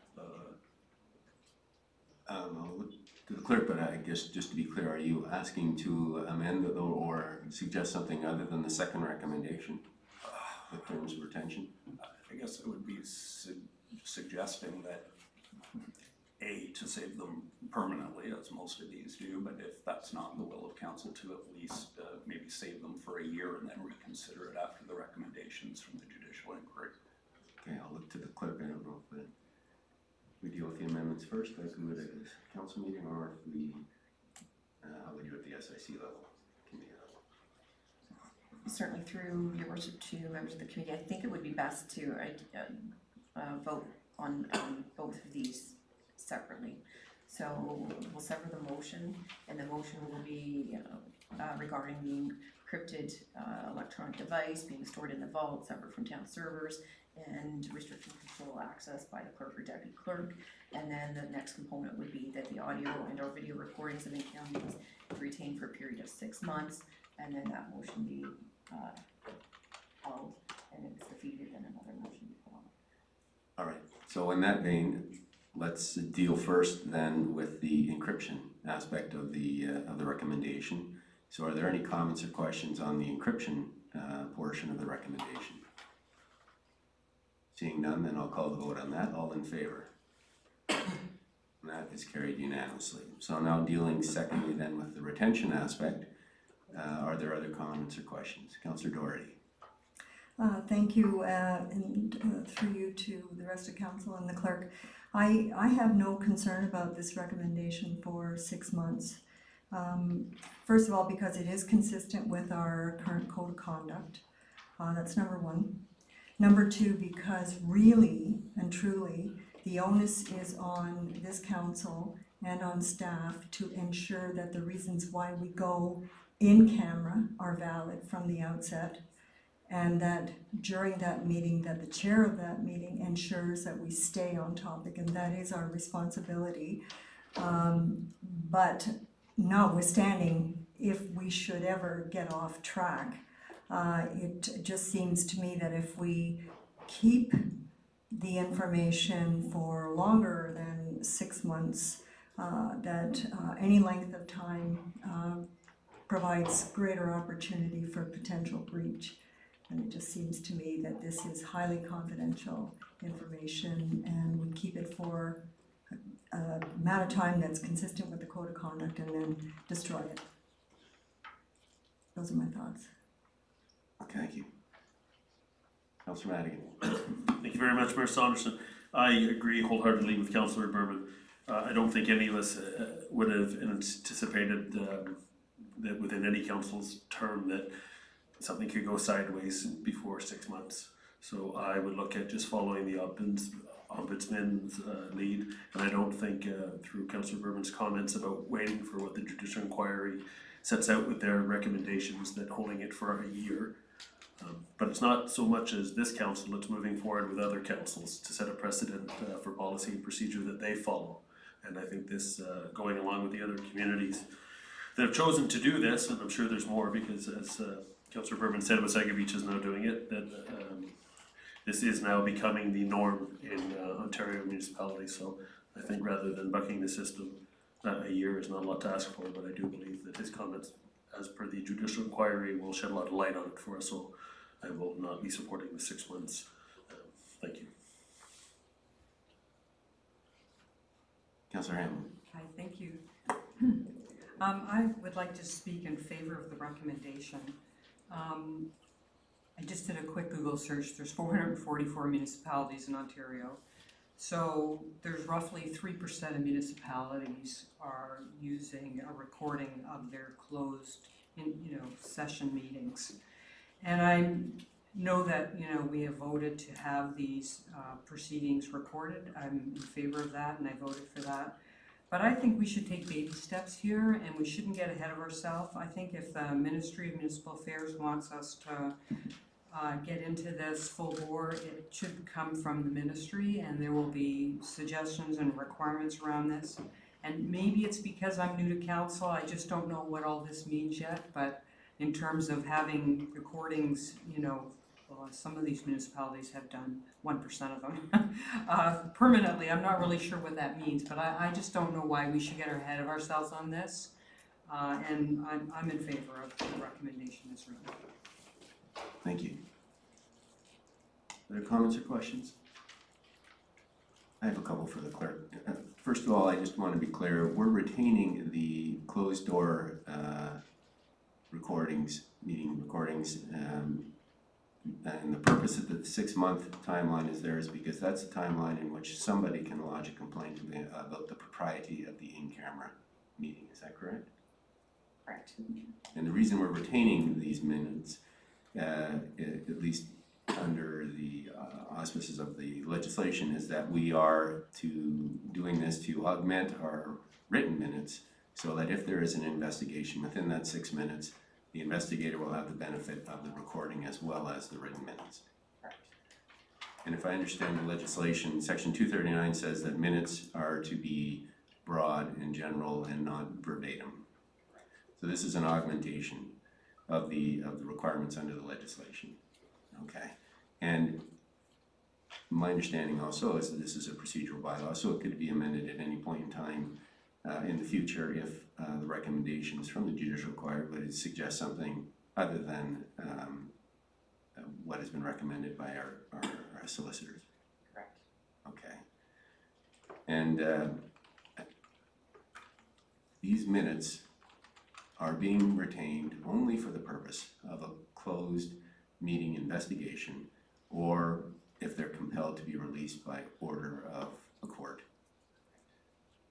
S1: I'll look to the clerk, but I guess just to be clear, are you asking to amend or suggest something other than the second recommendation in terms of retention?
S2: I guess I would be suggesting that to save them permanently, as most of these do, but if that's not the will of council, to at least maybe save them for a year and then reconsider it after the recommendations from the judicial inquiry.
S1: Okay, I'll look to the clerk. I don't know if we deal with the amendments first, like we would at this council meeting, or if we how we do at the SIC level.
S7: Certainly through your worship to members of the committee, I think it would be best to vote on both of these separately. So we'll sever the motion, and the motion will be regarding the encrypted electronic device being stored in the vault, separate from town servers, and restriction control access by the clerk or deputy clerk. And then the next component would be that the audio and or video recordings of in-camera meetings be retained for a period of 6 months, and then that motion be held, and if it's defeated, then another motion be put on.
S1: All right, so in that vein, let's deal first then with the encryption aspect of the recommendation. So are there any comments or questions on the encryption portion of the recommendation? Seeing none, then I'll call the vote on that. All in favor? And that is carried unanimously. So now dealing secondly then with the retention aspect, are there other comments or questions? Councillor Doherty.
S6: Thank you, and through you to the rest of council and the clerk. I have no concern about this recommendation for 6 months. First of all, because it is consistent with our current code of conduct. That's number one. Number two, because really and truly, the onus is on this council and on staff to ensure that the reasons why we go in camera are valid from the outset, and that during that meeting, that the chair of that meeting ensures that we stay on topic, and that is our responsibility. But notwithstanding, if we should ever get off track, it just seems to me that if we keep the information for longer than 6 months, that any length of time provides greater opportunity for potential breach. And it just seems to me that this is highly confidential information, and we keep it for a amount of time that's consistent with the code of conduct and then destroy it. Those are my thoughts.
S1: Thank you. Councillor Madigan.
S8: Thank you very much, Mayor Saunderson. I agree wholeheartedly with Councillor Berman. I don't think any of us would have anticipated that within any council's term that something could go sideways before 6 months. So I would look at just following the ombudsman's lead, and I don't think through Councillor Berman's comments about waiting for what the judicial inquiry sets out with their recommendations, that holding it for a year. But it's not so much as this council, it's moving forward with other councils to set a precedent for policy and procedure that they follow. And I think this, going along with the other communities that have chosen to do this, and I'm sure there's more, because as Councillor Berman said, Wasaga Beach is now doing it, that this is now becoming the norm in Ontario municipalities. So I think rather than bucking the system, a year is not a lot to ask for, but I do believe that his comments, as per the judicial inquiry, will shed a lot of light on it for us. So I will not be supporting the 6 months. Thank you.
S1: Councillor Hamlin.
S4: Hi, thank you. I would like to speak in favor of the recommendation. I just did a quick Google search. There's 444 municipalities in Ontario. So there's roughly 3% of municipalities are using a recording of their closed, session meetings. And I know that, we have voted to have these proceedings recorded. I'm in favor of that, and I voted for that. But I think we should take baby steps here, and we shouldn't get ahead of ourselves. I think if the Ministry of Municipal Affairs wants us to get into this full bore, it should come from the ministry, and there will be suggestions and requirements around this. And maybe it's because I'm new to council, I just don't know what all this means yet, but in terms of having recordings, some of these municipalities have done 1% of them permanently. I'm not really sure what that means, but I just don't know why we should get ahead of ourselves on this. And I'm in favor of the recommendation as written.
S1: Thank you. Other comments or questions? I have a couple for the clerk. First of all, I just want to be clear, we're retaining the closed door recordings, meeting recordings, and the purpose of the 6 month timeline is there is because that's the timeline in which somebody can lodge a complaint about the propriety of the in-camera meeting. Is that correct?
S7: Correct.
S1: And the reason we're retaining these minutes, at least under the auspices of the legislation, is that we are doing this to augment our written minutes, so that if there is an investigation within that 6 minutes, the investigator will have the benefit of the recording as well as the written minutes.
S7: Correct.
S1: And if I understand the legislation, section 239 says that minutes are to be broad and general and not verbatim. So this is an augmentation of the requirements under the legislation. Okay. And my understanding also is that this is a procedural bylaw, so it could be amended at any point in time in the future if the recommendations from the judicial inquiry would suggest something other than what has been recommended by our solicitors.
S7: Correct.
S1: Okay. And these minutes are being retained only for the purpose of a closed meeting investigation, or if they're compelled to be released by order of a court.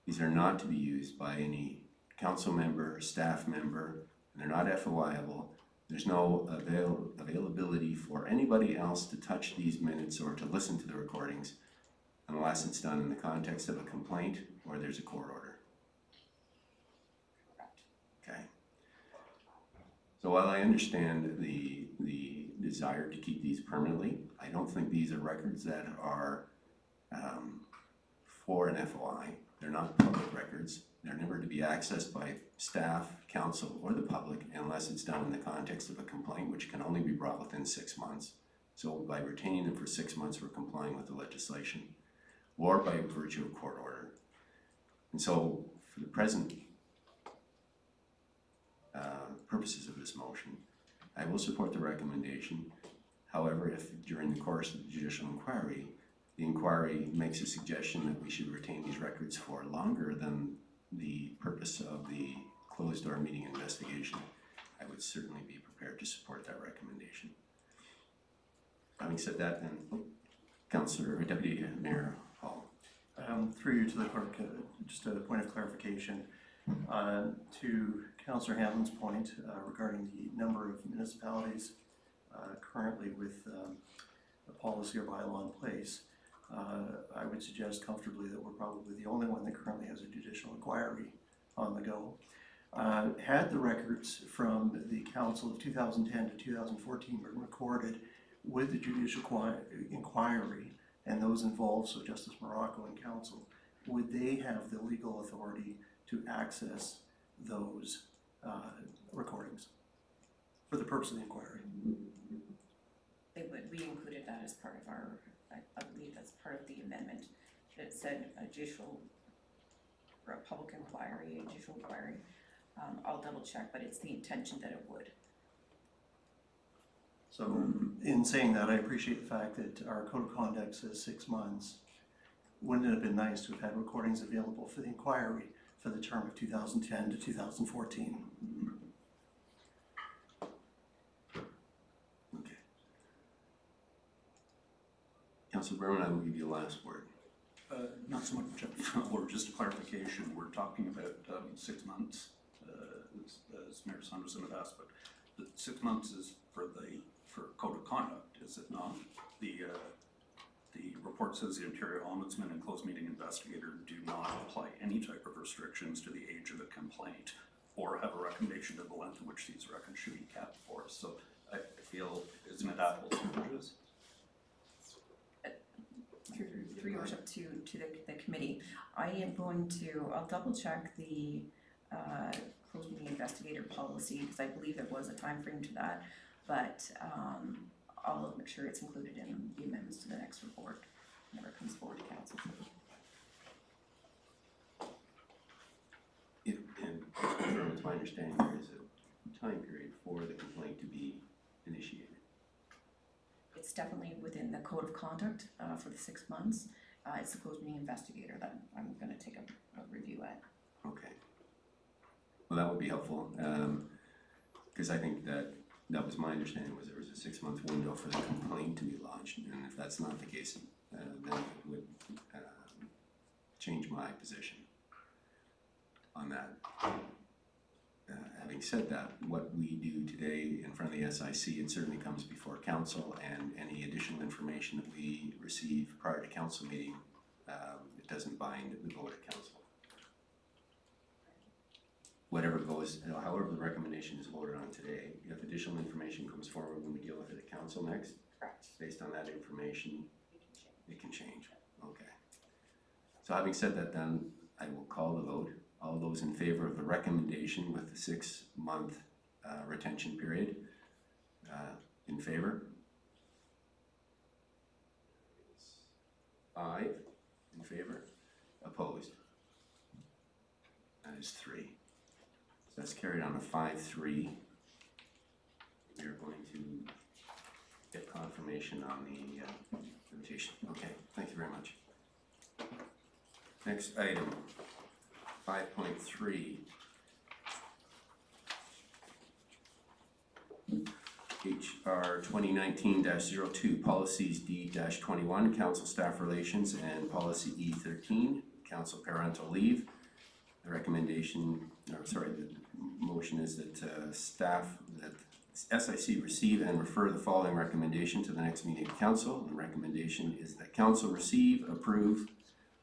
S1: These are not to be used by any council member, staff member, and they're not FOIable. There's no availability for anybody else to touch these minutes or to listen to the recordings unless it's done in the context of a complaint or there's a court order. Okay. So while I understand the desire to keep these permanently, I don't think these are records that are for an FOI. They're not public records. They're never to be accessed by staff, council, or the public unless it's done in the context of a complaint, which can only be brought within 6 months. So by retaining them for 6 months, we're complying with the legislation, or by virtue of court order. And so for the present purposes of this motion, I will support the recommendation. However, if during the course of the judicial inquiry, the inquiry makes a suggestion that we should retain these records for longer than the purpose of the closed door meeting investigation, I would certainly be prepared to support that recommendation. Having said that, then, Councillor or Deputy Mayor Hall.
S9: Through you to the clerk, just a point of clarification. To Councillor Hamlin's point regarding the number of municipalities currently with a policy or bylaw in place, I would suggest comfortably that we're probably the only one that currently has a judicial inquiry on the go. Had the records from the council of 2010 to 2014 been recorded with the judicial inquiry and those involved, so Justice Morocco and council, would they have the legal authority to access those recordings for the purpose of the inquiry?
S7: They would. We included that as part of our, I believe that's part of the amendment. It said a judicial, or a public inquiry, a judicial inquiry. I'll double check, but it's the intention that it would.
S9: So in saying that, I appreciate the fact that our code of conduct says 6 months. Wouldn't it have been nice to have had recordings available for the inquiry for the term of 2010 to 2014?
S1: Okay. Councillor Berman, I will give you the last word.
S2: Not so much, or just a clarification, we're talking about 6 months, as Mayor Sanderson had asked, but the 6 months is for code of conduct, is it not? The report says the Interior Ombudsman and closed meeting investigator do not apply any type of restrictions to the age of the complaint or have a recommendation to the length in which these records should be kept for. So I feel, isn't it apples and oranges?
S7: Through your worship to the committee, I am going to, I'll double check the closed meeting investigator policy because I believe there was a time frame to that, but I'll make sure it's included in the amendments to the next report whenever it comes forward to council.
S1: It's my understanding there is a time period for the complaint to be initiated.
S7: It's definitely within the code of conduct for the 6 months. It's the closed meeting investigator that I'm going to take a review at.
S1: Okay. Well, that would be helpful, because I think that was my understanding, was there was a 6 month window for the complaint to be lodged, and if that's not the case, then it would change my position on that. Having said that, what we do today in front of the SIC, it certainly comes before council, and any additional information that we receive prior to council meeting, it doesn't bind the vote at council. Whatever goes, however the recommendation is voted on today, if additional information comes forward when we deal with it at council next,
S7: Correct.
S1: based on that information, it can change. Okay. So having said that, then I will call the vote. All those in favor of the recommendation with the 6 month retention period, in favor? 5 in favor. Opposed? That is 3. So that's carried on a 5-3. We are going to get confirmation on the invitation. Okay, thank you very much. Next item, 5.3. HR 2019-02, Policies D-21, Council Staff Relations, and Policy E13, council parental leave. The recommendation, the motion is that SIC receive and refer the following recommendation to the next meeting of council. The recommendation is that council receive, approve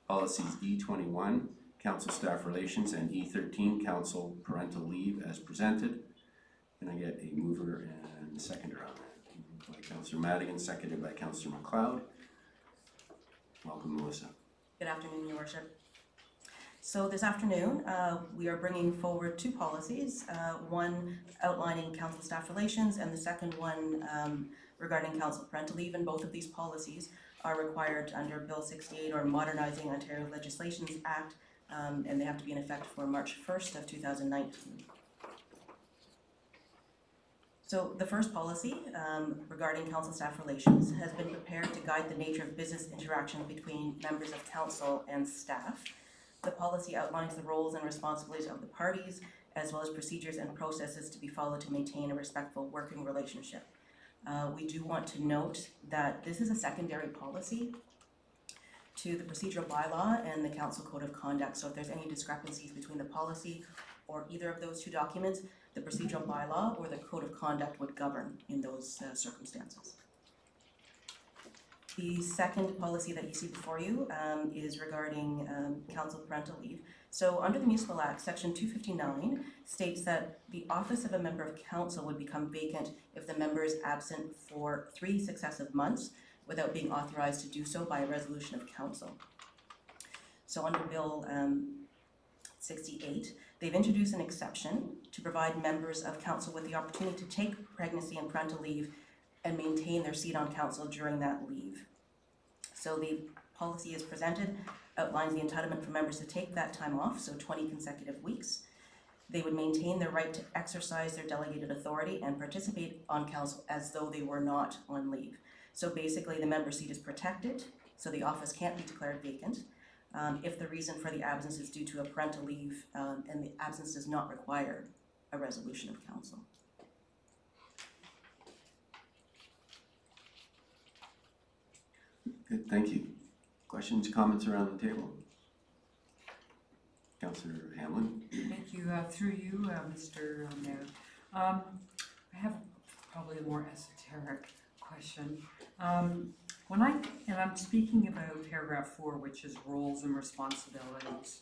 S1: policies E21, council staff relations, and E13, council parental leave as presented. Can I get a mover and a seconder on that? Moved by Councillor Madigan, seconded by Councillor MacLeod. Welcome, Melissa.
S10: Good afternoon, Your Worship. So this afternoon, we are bringing forward two policies, one outlining council staff relations and the second one regarding council parental leave, and both of these policies are required under Bill 68 or Modernizing Ontario Legislations Act, and they have to be in effect for March 1st of 2019. So the first policy regarding council staff relations has been prepared to guide the nature of business interaction between members of council and staff. The policy outlines the roles and responsibilities of the parties, as well as procedures and processes to be followed to maintain a respectful working relationship. We do want to note that this is a secondary policy to the procedural bylaw and the council code of conduct. So if there's any discrepancies between the policy or either of those two documents, the procedural bylaw or the code of conduct would govern in those circumstances. The second policy that you see before you is regarding council parental leave. So under the Municipal Act, Section 259 states that the office of a member of council would become vacant if the member is absent for 3 successive months without being authorized to do so by a resolution of council. So under Bill 68, they've introduced an exception to provide members of council with the opportunity to take pregnancy and parental leave and maintain their seat on council during that leave. So the policy is presented, outlines the entitlement for members to take that time off, so 20 consecutive weeks. They would maintain their right to exercise their delegated authority and participate on council as though they were not on leave. So basically the member seat is protected, so the office can't be declared vacant. If the reason for the absence is due to a parental leave and the absence does not require a resolution of council.
S1: Good, thank you. Questions, comments around the table? Councillor Hamlin?
S4: Thank you. Through you, Mr. Mayor. I have probably a more esoteric question. When I'm speaking about paragraph 4, which is roles and responsibilities,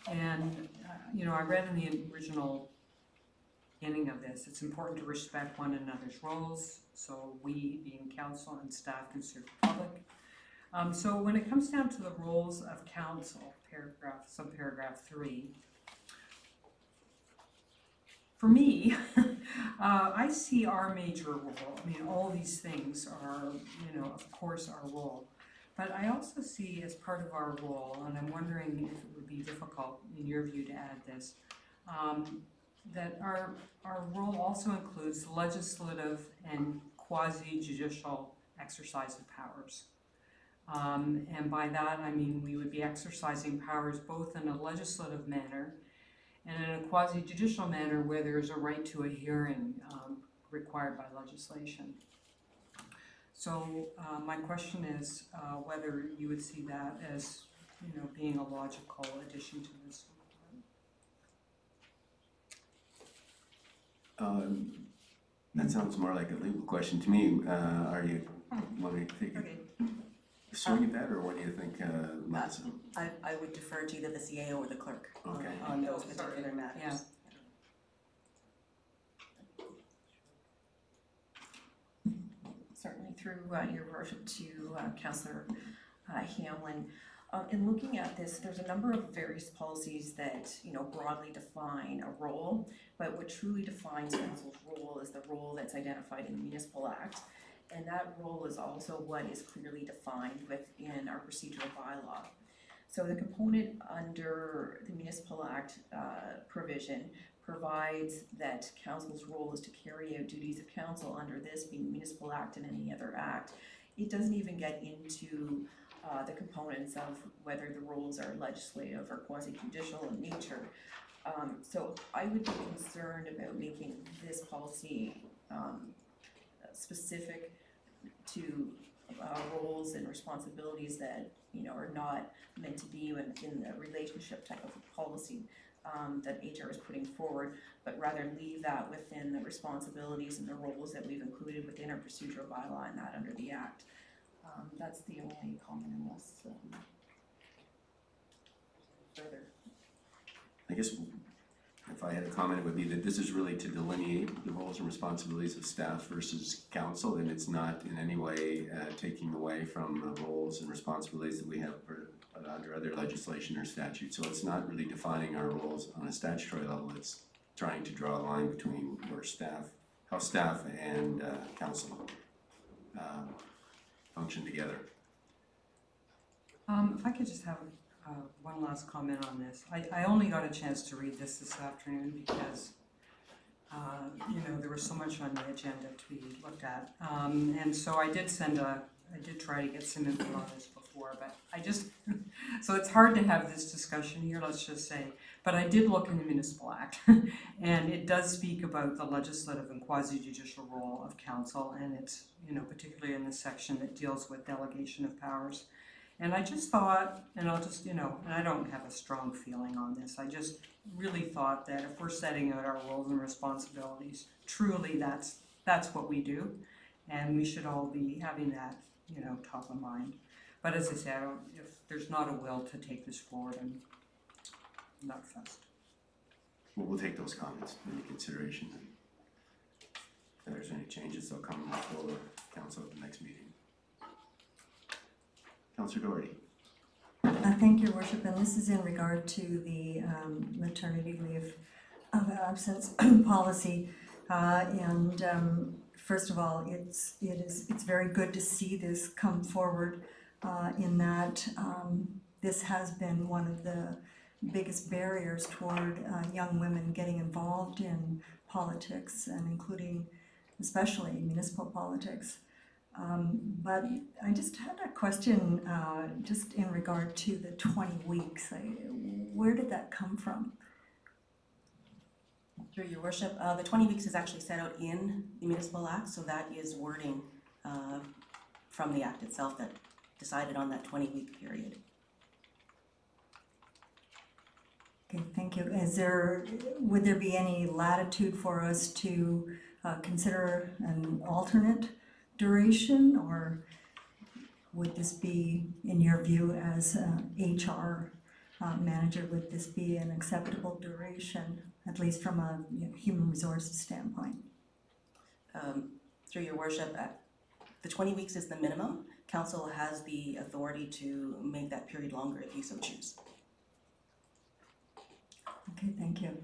S4: and I read in the original beginning of this, it's important to respect one another's roles, so we being council and staff can serve the public. So when it comes down to the roles of council, subparagraph 3, for me, I see our major role. I mean, all these things are, of course, our role. But I also see as part of our role, and I'm wondering if it would be difficult in your view to add this, that our role also includes legislative and quasi-judicial exercise of powers. And by that I mean we would be exercising powers both in a legislative manner and in a quasi-judicial manner where there is a right to a hearing required by legislation. So my question is whether you would see that as being a logical addition to this.
S1: That sounds more like a legal question to me. Are you wanting to take a swing at that, or what do you think, Melissa?
S10: I would defer to either the CAO or the clerk
S1: Okay.
S10: on those particular matters.
S4: Yeah.
S7: Certainly through your worship to Councillor Hamlin. In looking at this, there's a number of various policies that broadly define a role, but what truly defines council's role is the role that's identified in the Municipal Act, and that role is also what is clearly defined within our procedural bylaw. So the component under the Municipal Act provision provides that council's role is to carry out duties of council under this being the Municipal Act and any other act. It doesn't even get into the components of whether the roles are legislative or quasi-judicial in nature. So I would be concerned about making this policy specific to roles and responsibilities that, you know, are not meant to be in a relationship type of policy that HR is putting forward, but rather leave that within the responsibilities and the roles that we've included within our procedural bylaw and that under the Act. That's the only comment unless further.
S1: I guess if I had a comment, it would be that this is really to delineate the roles and responsibilities of staff versus council, and it's not in any way taking away from the roles and responsibilities that we have under other legislation or statute. So it's not really defining our roles on a statutory level. It's trying to draw a line between how staff and council function together.
S4: If I could just have one last comment on this. I only got a chance to read this afternoon because, you know, there was so much on the agenda to be looked at. And so I did try to get some info on this before, but so it's hard to have this discussion here, let's just say. But I did look in the Municipal Act, and it does speak about the legislative and quasi-judicial role of council, and it's, you know, particularly in the section that deals with delegation of powers. And I just thought, and I'll just, you know, and I don't have a strong feeling on this, I just really thought that if we're setting out our roles and responsibilities, truly that's what we do, and we should all be having that, you know, top of mind. But as I say, if there's not a will to take this forward, I'm not fussed.
S1: Well, we'll take those comments into consideration, and if there's any changes, they'll come before the council at the next meeting. Councillor Doherty.
S6: Thank you, Your Worship, and this is in regard to the maternity leave of absence policy. First of all, it's very good to see this come forward in that this has been one of the biggest barriers toward young women getting involved in politics, and including especially municipal politics. But I just had a question just in regard to the 20 weeks. Where did that come from?
S10: Through your worship, the 20 weeks is actually set out in the Municipal Act, so that is wording from the Act itself that decided on that 20-week period.
S6: Okay, thank you. Would there be any latitude for us to consider an alternate duration, or would this be, in your view as HR manager, would this be an acceptable duration, at least from a human resources standpoint?
S10: Through your worship, the 20 weeks is the minimum. Council has the authority to make that period longer if you so choose.
S6: Okay, thank you.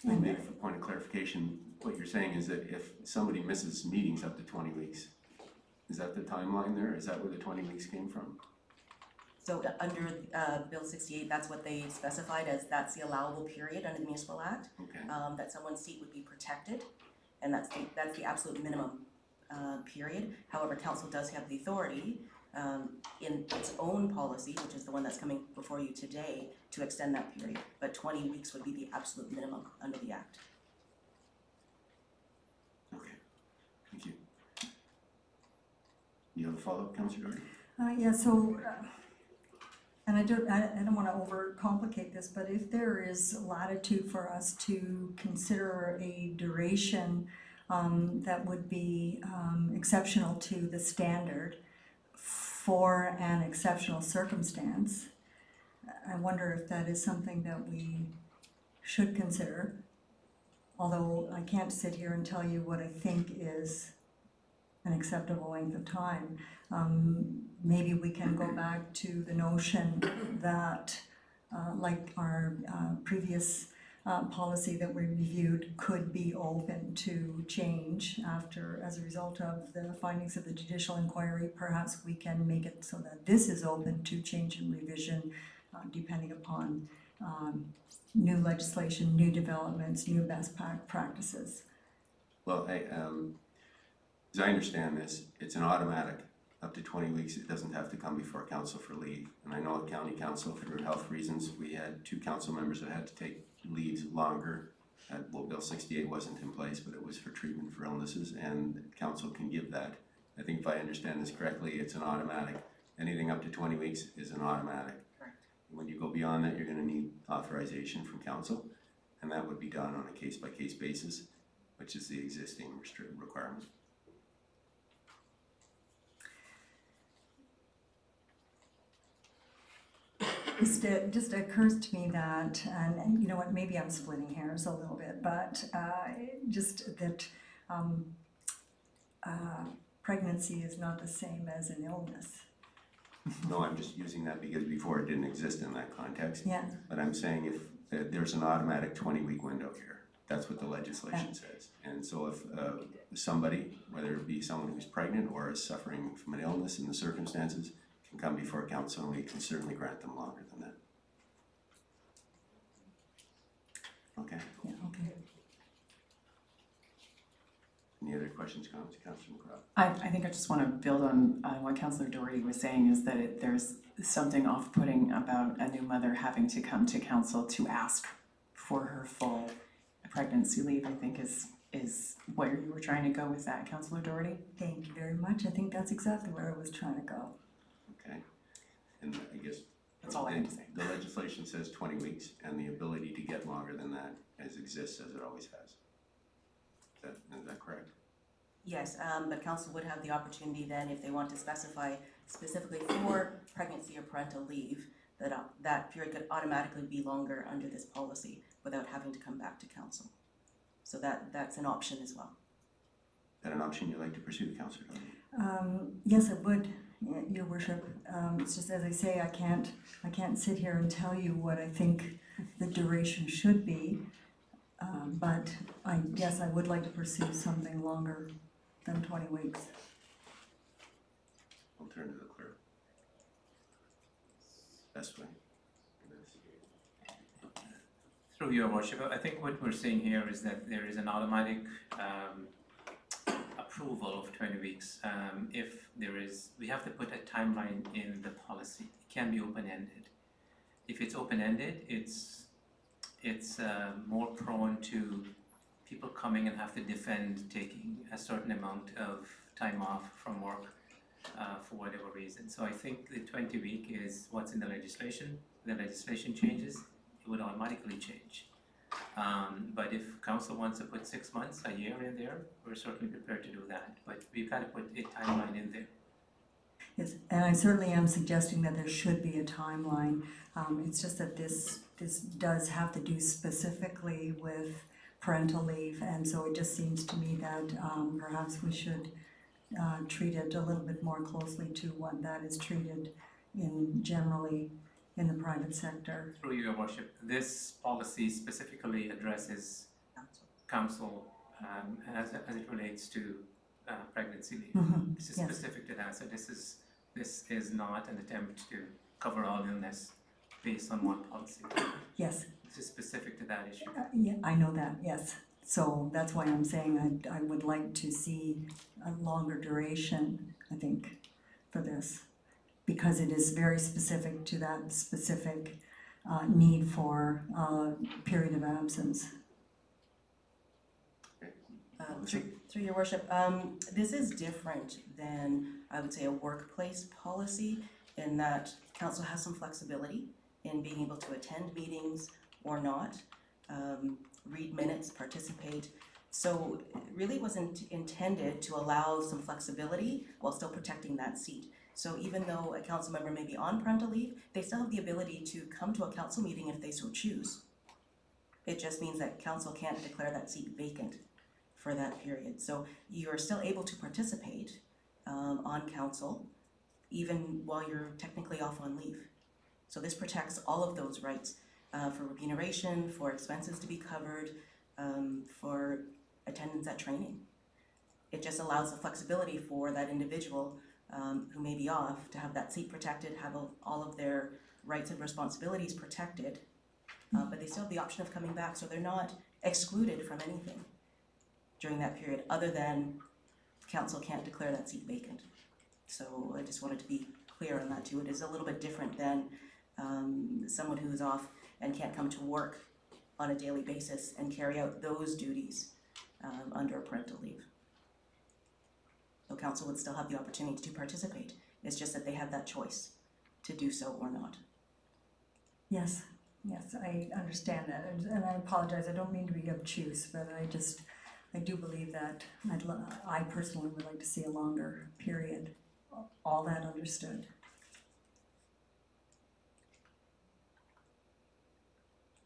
S1: Maybe for point of clarification, what you're saying is that if somebody misses meetings up to 20 weeks, is that the timeline there? Is that where the 20 weeks came from?
S10: So under Bill 68, that's what they specified as that's the allowable period under the Municipal Act.
S1: Okay.
S10: That someone's seat would be protected, and that's the absolute minimum period. However, council does have the authority in its own policy, which is the one that's coming before you today, to extend that period. But 20 weeks would be the absolute minimum under the Act.
S1: Okay, thank you. You have a follow-up, Councillor Doherty?
S6: Yeah, so, and I don't want to overcomplicate this, but if there is latitude for us to consider a duration that would be exceptional to the standard for an exceptional circumstance, I wonder if that is something that we should consider. Although I can't sit here and tell you what I think is an acceptable length of time. Maybe we can go back to the notion that, like our previous policy that we reviewed, could be open to change as a result of the findings of the judicial inquiry. Perhaps we can make it so that this is open to change and revision depending upon new legislation, new developments, new best practices.
S1: Well, as I understand this, it's an automatic up to 20 weeks. It doesn't have to come before council for leave. And I know at county council, for health reasons, we had 2 council members that had to take leaves longer. Well, Bill 68 wasn't in place, but it was for treatment for illnesses, and council can give that I think if I understand this correctly, it's an automatic. Anything up to 20 weeks is an automatic.
S10: Correct.
S1: When you go beyond that, you're gonna need authorization from council, and that would be done on a case-by-case basis, which is the existing requirement.
S6: It just occurs to me that, and you know what, maybe I'm splitting hairs a little bit, but just that pregnancy is not the same as an illness.
S1: No, I'm just using that because before it didn't exist in that context.
S6: Yeah,
S1: But I'm saying if there's an automatic 20-week window here, that's what the legislation says. And so if somebody, whether it be someone who's pregnant or is suffering from an illness in the circumstances, can come before council, and we can certainly grant them longer than that. Okay,
S6: yeah, okay.
S1: any other questions, comments, Councillor McGrath?
S5: I think I just want to build on what Councillor Doherty was saying, is that there's something off-putting about a new mother having to come to council to ask for her full pregnancy leave, I think is where you were trying to go with that, Councillor Doherty?
S6: Thank you very much. I think that's exactly where I was trying to go.
S1: Okay, and I guess
S5: That's all I had to say.
S1: the legislation says 20 weeks, and the ability to get longer than that exists as it always has. Is that correct?
S10: Yes, but council would have the opportunity then, if they want to specify specifically for pregnancy or parental leave, that period could automatically be longer under this policy without having to come back to council. So that's an option as well.
S1: Is that an option you'd like to pursue, Councillor Doherty?
S6: Yes, I would, Your Worship. It's just, as I say, I can't sit here and tell you what I think the duration should be. But I guess I would like to pursue something longer than 20 weeks.
S1: I'll turn to the clerk. Best way.
S3: Through your worship, I think what we're saying here is that there is an automatic approval of 20 weeks. If there is, we have to put a timeline in the policy. It can be open-ended. If it's open-ended, it's more prone to people coming and have to defend taking a certain amount of time off from work for whatever reason. So I think the 20-week is what's in the legislation. The legislation changes, it would automatically change. But if council wants to put 6 months, a year in there, we're certainly prepared to do that. But we've got to put a timeline in there.
S6: Yes, and I certainly am suggesting that there should be a timeline. It's just that this does have to do specifically with parental leave, and so it just seems to me that perhaps we should treat it a little bit more closely to what that is treated generally in the private sector.
S3: Through your worship, this policy specifically addresses council as it relates to pregnancy leave.
S6: Mm-hmm.
S3: This is
S6: Yes.
S3: specific to that, so this is not an attempt to cover all illness based on one policy.
S6: Yes,
S3: This is specific to that issue.
S6: yeah, I know that, yes. So that's why I'm saying I would like to see a longer duration, I think, for this. Because it is very specific to that specific need for period of absence.
S10: Through your worship, this is different than, I would say, a workplace policy in that council has some flexibility in being able to attend meetings or not, read minutes, participate. So it really wasn't intended to allow some flexibility while still protecting that seat. So even though a council member may be on parental leave, they still have the ability to come to a council meeting if they so choose. It just means that council can't declare that seat vacant for that period. So you are still able to participate on council even while you're technically off on leave. So this protects all of those rights for remuneration, for expenses to be covered, for attendance at training. It just allows the flexibility for that individual who may be off to have that seat protected, have all of their rights and responsibilities protected, but they still have the option of coming back, so they're not excluded from anything during that period, other than council can't declare that seat vacant. So I just wanted to be clear on that too. It is a little bit different than someone who's off and can't come to work on a daily basis and carry out those duties under a parental leave. So council would still have the opportunity to participate. It's just that they have that choice to do so or not.
S6: Yes, yes, I understand that, and I apologize, I don't mean to be obtuse, but I do believe that I personally would like to see a longer period. All that understood.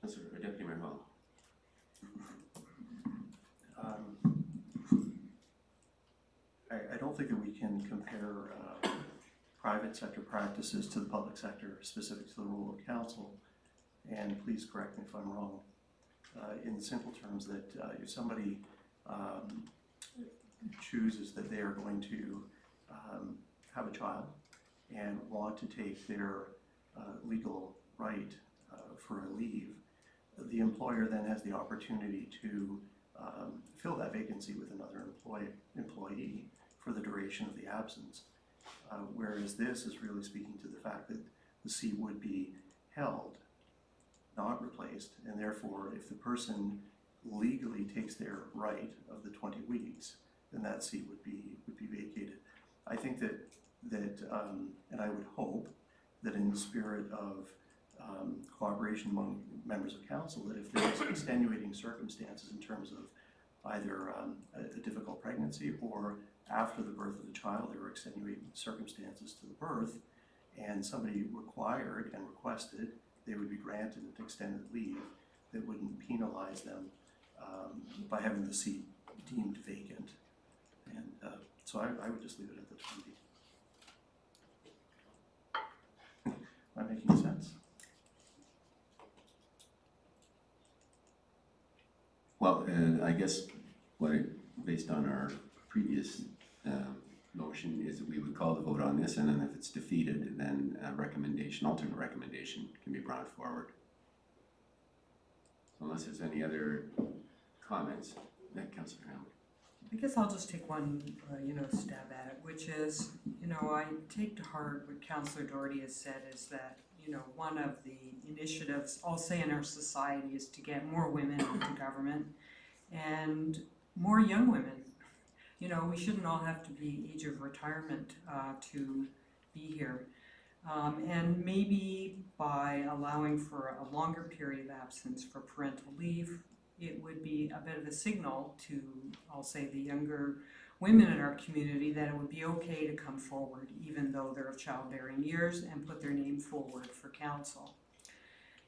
S1: Councillor or Deputy Mayor Hall.
S9: I don't think that we can compare private sector practices to the public sector specific to the role of council. And please correct me if I'm wrong. In simple terms, that if somebody chooses that they are going to have a child and want to take their legal right for a leave, the employer then has the opportunity to fill that vacancy with another employee for the duration of the absence. Whereas this is really speaking to the fact that the seat would be held, not replaced, and therefore if the person legally takes their right of the 20 weeks, then that seat would be vacated. I think that and I would hope that in the spirit of cooperation among members of council, that if there's extenuating circumstances in terms of either a difficult pregnancy or after the birth of the child, there were extenuating circumstances to the birth, and somebody required and requested, they would be granted an extended leave that wouldn't penalize them by having the seat deemed vacant. And so I would just leave it at the 20. Am I making sense?
S1: Well, I guess based on our previous motion is that we would call the vote on this, and then if it's defeated, then a recommendation, alternate recommendation can be brought forward. Unless there's any other comments, Councillor Hamlin.
S4: I guess I'll just take one, stab at it, which is, I take to heart what Councillor Doherty has said is that, one of the initiatives, I'll say in our society, is to get more women into government and more young women. We shouldn't all have to be age of retirement to be here. And maybe by allowing for a longer period of absence for parental leave, it would be a bit of a signal to, I'll say, the younger women in our community that it would be okay to come forward even though they're of childbearing years and put their name forward for council.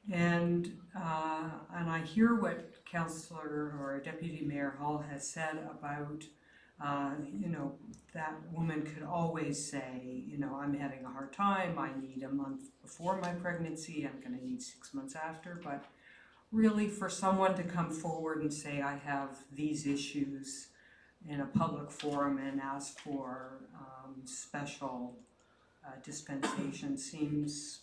S4: And I hear what Councillor or Deputy Mayor Hall has said about that woman could always say, I'm having a hard time, I need a month before my pregnancy, I'm gonna need 6 months after, but really for someone to come forward and say, I have these issues in a public forum and ask for special dispensation seems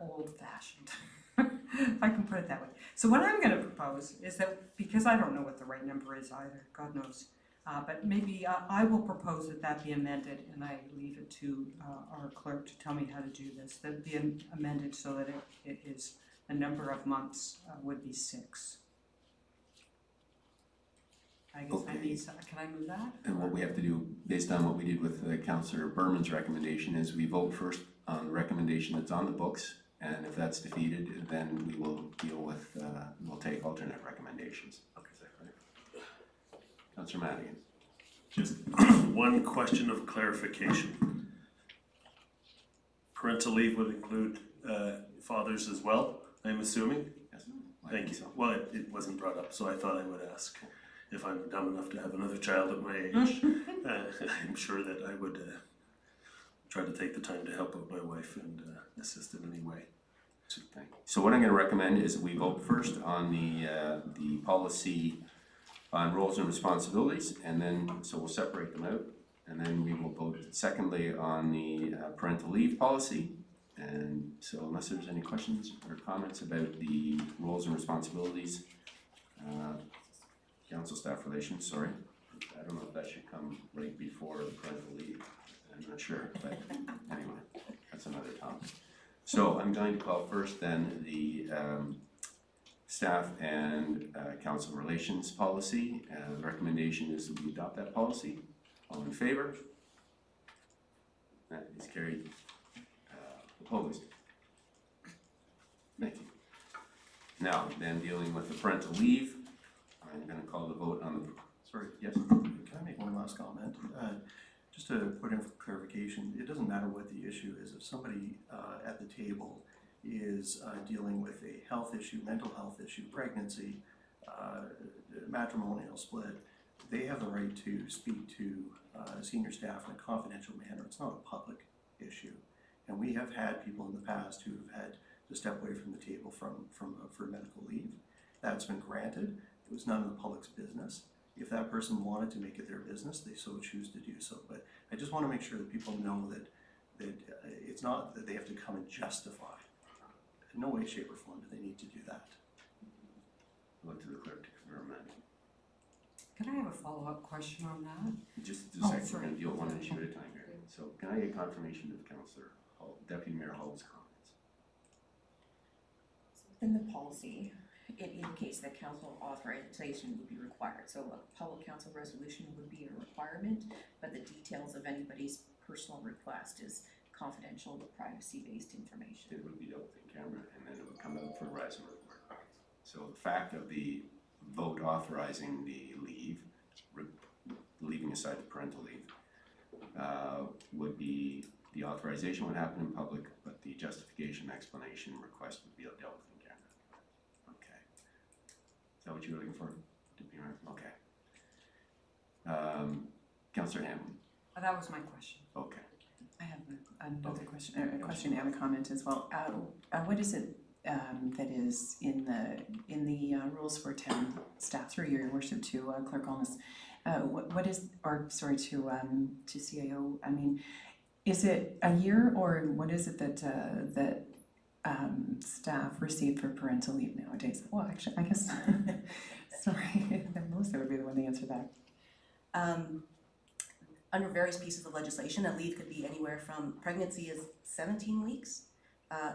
S4: old-fashioned, if I can put it that way. So what I'm going to propose is that, because I don't know what the right number is either, God knows, but maybe I will propose that be amended, and I leave it to our clerk to tell me how to do this, that it be amended so that it is, the number of months would be 6. I guess I need some, can I move that?
S1: And what we have to do, based on what we did with Councillor Berman's recommendation, is we vote first on the recommendation that's on the books, and if that's defeated, then we will deal with, we'll take alternate recommendations. Okay, is that correct? Councillor Madigan.
S8: Just one question of clarification. Parental leave would include fathers as well, I'm assuming?
S1: Yes.
S8: Thank you. Well, it wasn't brought up, so I thought I would ask. If I'm dumb enough to have another child at my age, I'm sure that I would try to take the time to help out my wife and assist in any way.
S1: So what I'm going to recommend is that we vote first on the policy on roles and responsibilities, and then, so we'll separate them out, and then we will vote secondly on the parental leave policy. And so unless there's any questions or comments about the roles and responsibilities, council staff relations, sorry. I don't know if that should come right before the parental leave. I'm not sure, but anyway, that's another topic. So I'm going to call first then the staff and council relations policy. The recommendation is that we adopt that policy. All in favor? That is carried. Opposed? Thank you. Now, then dealing with the parental leave, I'm gonna call the vote on the, sorry, yes?
S9: Can I make one last comment? Just to put in for clarification, it doesn't matter what the issue is. If somebody at the table is dealing with a health issue, mental health issue, pregnancy, matrimonial split, they have the right to speak to senior staff in a confidential manner. It's not a public issue. And we have had people in the past who have had to step away from the table for medical leave. That's been granted. It was none of the public's business. If that person wanted to make it their business, they so choose to do so. But I just want to make sure that people know that it's not that they have to come and justify. In no way, shape, or form do they need to do that.
S1: Look to the clerk to confirm that.
S4: Can I have a follow-up question on that?
S1: Just a
S4: Oh,
S1: second, we're
S4: sorry.
S1: gonna deal one issue at a time here. So can I get confirmation of Councillor Hall, Deputy Mayor Hall's comments?
S7: Within the policy, it indicates that council authorization would be required. So a public council resolution would be a requirement, but the details of anybody's personal request is confidential, privacy-based information.
S1: It would be dealt with in camera and then it would come out for a resume report. So the fact of the vote authorizing the leave, leaving aside the parental leave, would be, the authorization would happen in public, but the justification, explanation, request would be dealt with in camera. Okay. Is that what you were looking for? Okay. Councillor Hamlin.
S4: That was my question.
S1: Okay.
S5: I have another question, a question and a comment as well. What is it that is in the rules for town staff, through your worship, to Clerk Holness? What is, or sorry, to CAO? I mean, is it a year, or what is it that staff receive for parental leave nowadays? Well, actually, I guess sorry, Melissa would be the one to answer that.
S10: Under various pieces of legislation, a leave could be anywhere from, pregnancy is 17 weeks,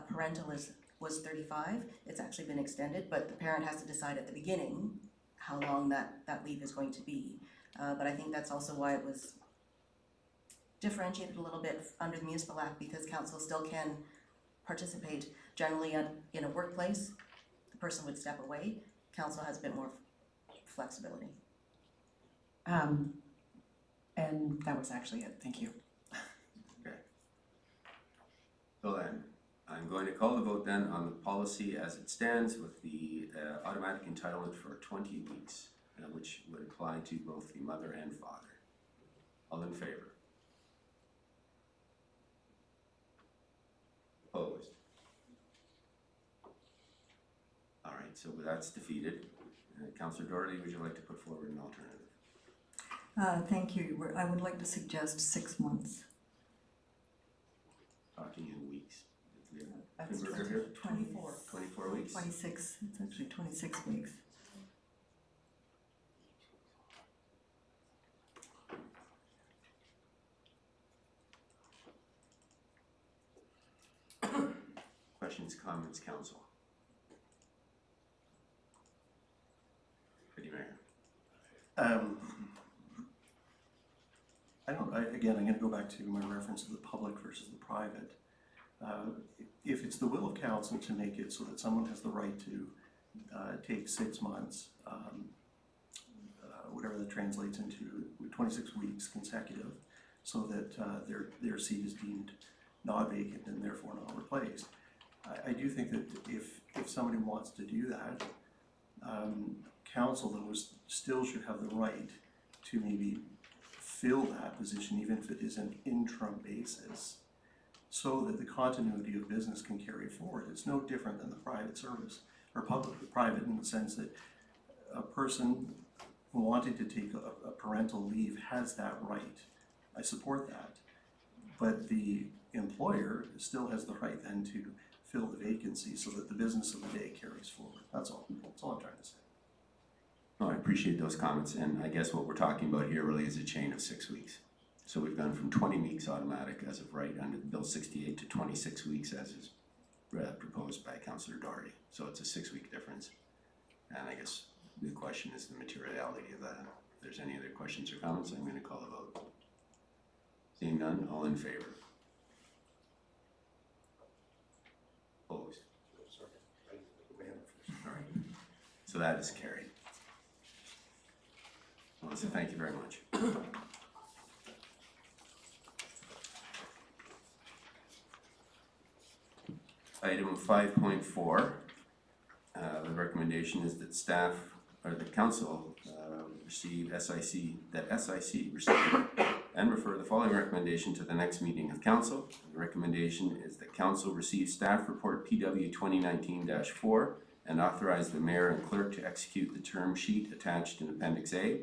S10: parental was 35. It's actually been extended, but the parent has to decide at the beginning how long that leave is going to be. But I think that's also why it was differentiated a little bit under the Municipal Act, because council still can participate. Generally in a workplace, the person would step away. Council has a bit more flexibility.
S5: And that was actually it. Thank you.
S1: Okay. So then, I'm going to call the vote then on the policy as it stands with the automatic entitlement for 20 weeks, which would apply to both the mother and father. All in favor? Opposed? All right, so that's defeated. Councillor Doherty, would you like to put forward an alternative?
S6: Thank you. I would like to suggest 6 months.
S1: Talking in weeks.
S5: That's
S1: Converter here?
S6: 24.
S1: 24 weeks?
S6: 26, it's actually 26 weeks.
S1: Questions, comments, council? Deputy Mayor.
S9: Again, I'm going to go back to my reference of the public versus the private. If it's the will of council to make it so that someone has the right to take 6 months, whatever that translates into, 26 weeks consecutive, so that their seat is deemed not vacant and therefore not replaced. I do think that if somebody wants to do that, council though still should have the right to maybe fill that position, even if it is an interim basis, so that the continuity of business can carry forward. It's no different than the private service, or private in the sense that a person wanting to take a parental leave has that right. I support that. But the employer still has the right then to fill the vacancy so that the business of the day carries forward. That's all I'm trying to say.
S1: No, I appreciate those comments, and I guess what we're talking about here really is a chain of 6 weeks. So we've gone from 20 weeks automatic as of right under Bill 68 to 26 weeks as is proposed by Councillor Doherty. So it's a 6-week difference. And I guess the question is the materiality of that. If there's any other questions or comments, I'm going to call a vote. Seeing none, all in favor? Opposed? Alright, so that is carried. Melissa, thank you very much. Item 5.4, the recommendation is that staff, or the council, receive SIC receive and refer the following recommendation to the next meeting of council. The recommendation is that council receive staff report PW 2019-4 and authorize the mayor and clerk to execute the term sheet attached in Appendix A.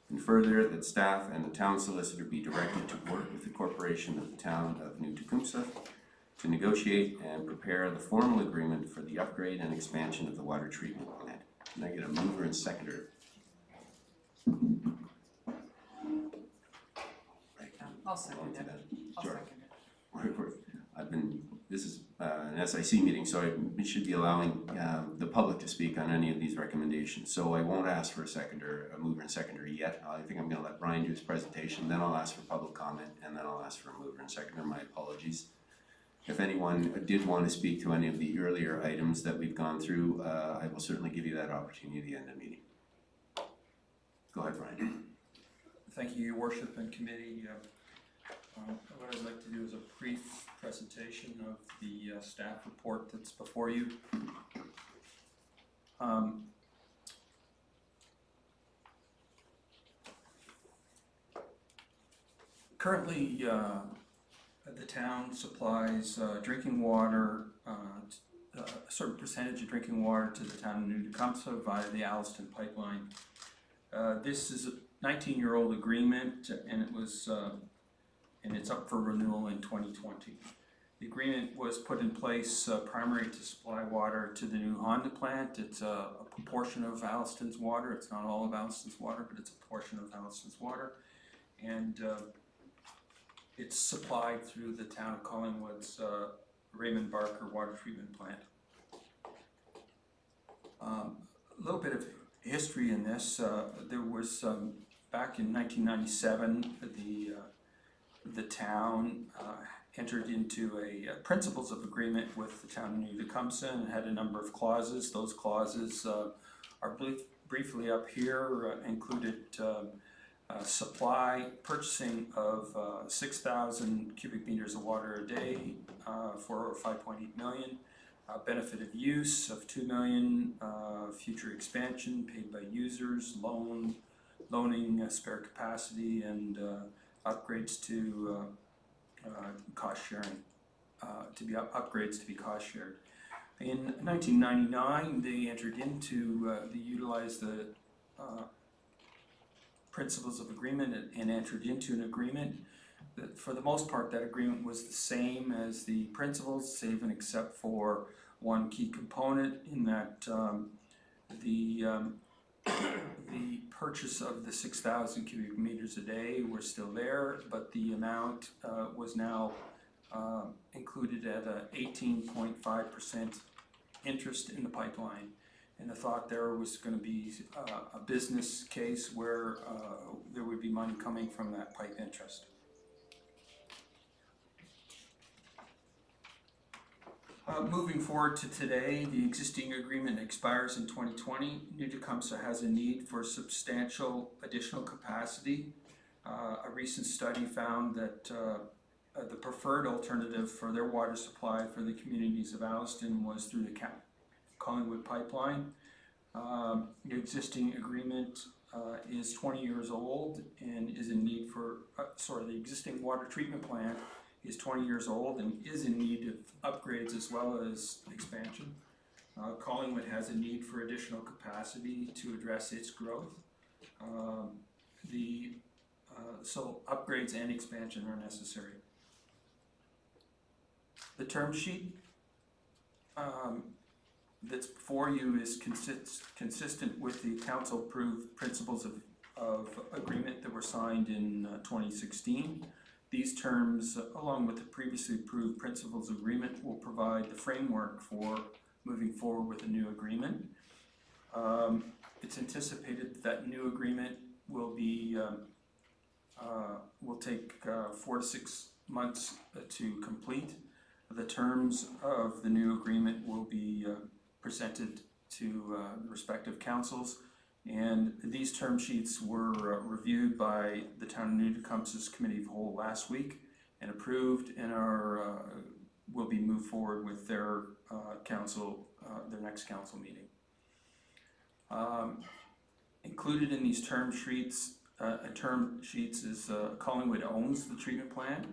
S1: And further, that staff and the town solicitor be directed to work with the corporation of the town of New Tecumseh to negotiate and prepare the formal agreement for the upgrade and expansion of the water treatment plant. Can I get a mover and seconder?
S4: I'll second it. I'll
S1: Sure.
S4: second it.
S1: This is an SIC meeting, so we should be allowing the public to speak on any of these recommendations. So I won't ask for a mover and seconder yet. I think I'm gonna let Brian do his presentation, then I'll ask for public comment, and then I'll ask for a mover and seconder. My apologies. If anyone did want to speak to any of the earlier items that we've gone through, I will certainly give you that opportunity at the end of the meeting. Go ahead, Brian.
S2: Thank you, Your Worship and Committee. What I'd like to do is a brief presentation of the staff report that's before you. Currently, the town supplies drinking water, a certain percentage of drinking water to the town of New Tecumseh via the Alliston pipeline. This is a 19-year-old agreement, and it was and it's up for renewal in 2020. The agreement was put in place primarily to supply water to the new Honda plant. It's a proportion of Alliston's water. It's not all of Alliston's water, but it's a portion of Alliston's water. And it's supplied through the town of Collingwood's Raymond Barker water treatment plant. A little bit of history in this. There was, back in 1997, the town entered into a principles of agreement with the town of New Tecumseh and had a number of clauses. Those clauses are briefly up here, included purchasing of 6,000 cubic meters of water a day for 5.8 million, benefit of use of 2 million, future expansion paid by users, loaning spare capacity, and upgrades to cost sharing, upgrades to be cost shared. In 1999, they entered into, they utilized the principles of agreement and entered into an agreement that, for the most part, that agreement was the same as the principles, save and except for one key component, in that the purchase of the 6,000 cubic meters a day were still there, but the amount was now included at a 18.5% interest in the pipeline. And the thought there was going to be a business case where there would be money coming from that pipe interest. Moving forward to today, the existing agreement expires in 2020. New Tecumseh has a need for substantial additional capacity. A recent study found that the preferred alternative for their water supply for the communities of Alliston was through the Collingwood pipeline. The existing agreement is 20 years old and is in need for, the existing water treatment plant is 20 years old and is in need of upgrades as well as expansion. Collingwood has a need for additional capacity to address its growth. So upgrades and expansion are necessary. The term sheet that's before you is consistent with the council approved principles of agreement that were signed in 2016. These terms, along with the previously approved principles agreement, will provide the framework for moving forward with a new agreement. It's anticipated that new agreement will be will take 4 to 6 months to complete. The terms of the new agreement will be presented to the respective councils, and these term sheets were reviewed by the Town of New Tecumseh's Committee of the Whole last week and approved, and will be moved forward with their council, their next council meeting. Included in these term sheets is Collingwood owns the treatment plant.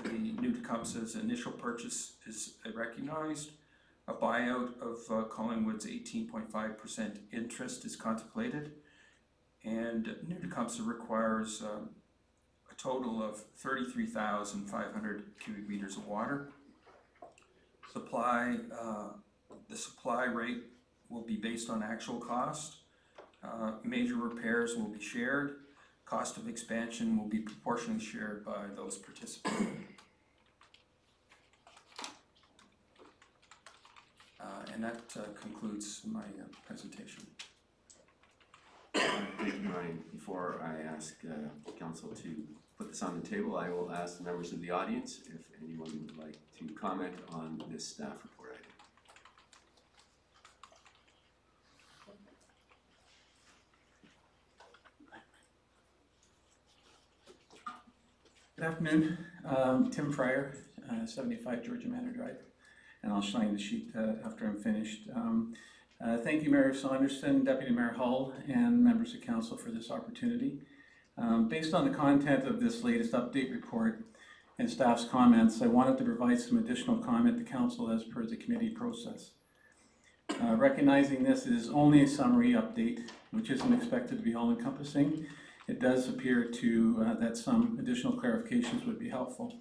S2: The New Tecumseh's initial purchase is recognized. A buyout of Collingwood's 18.5% interest is contemplated, and New Tecumseh requires a total of 33,500 cubic meters of water. The supply rate will be based on actual cost. Major repairs will be shared. Cost of expansion will be proportionally shared by those participating. And that concludes my presentation.
S1: Thank you, Brian. Before I ask council to put this on the table, I will ask the members of the audience if anyone would like to comment on this staff report item.
S11: Good afternoon, Tim Fryer, 75 Georgia Manor Drive, and I'll sign the sheet after I'm finished. Thank you, Mayor Saunderson, Deputy Mayor Hull, and members of council for this opportunity. Based on the content of this latest update report and staff's comments, I wanted to provide some additional comment to council as per the committee process. Recognizing this is only a summary update, which isn't expected to be all-encompassing, it does appear that some additional clarifications would be helpful.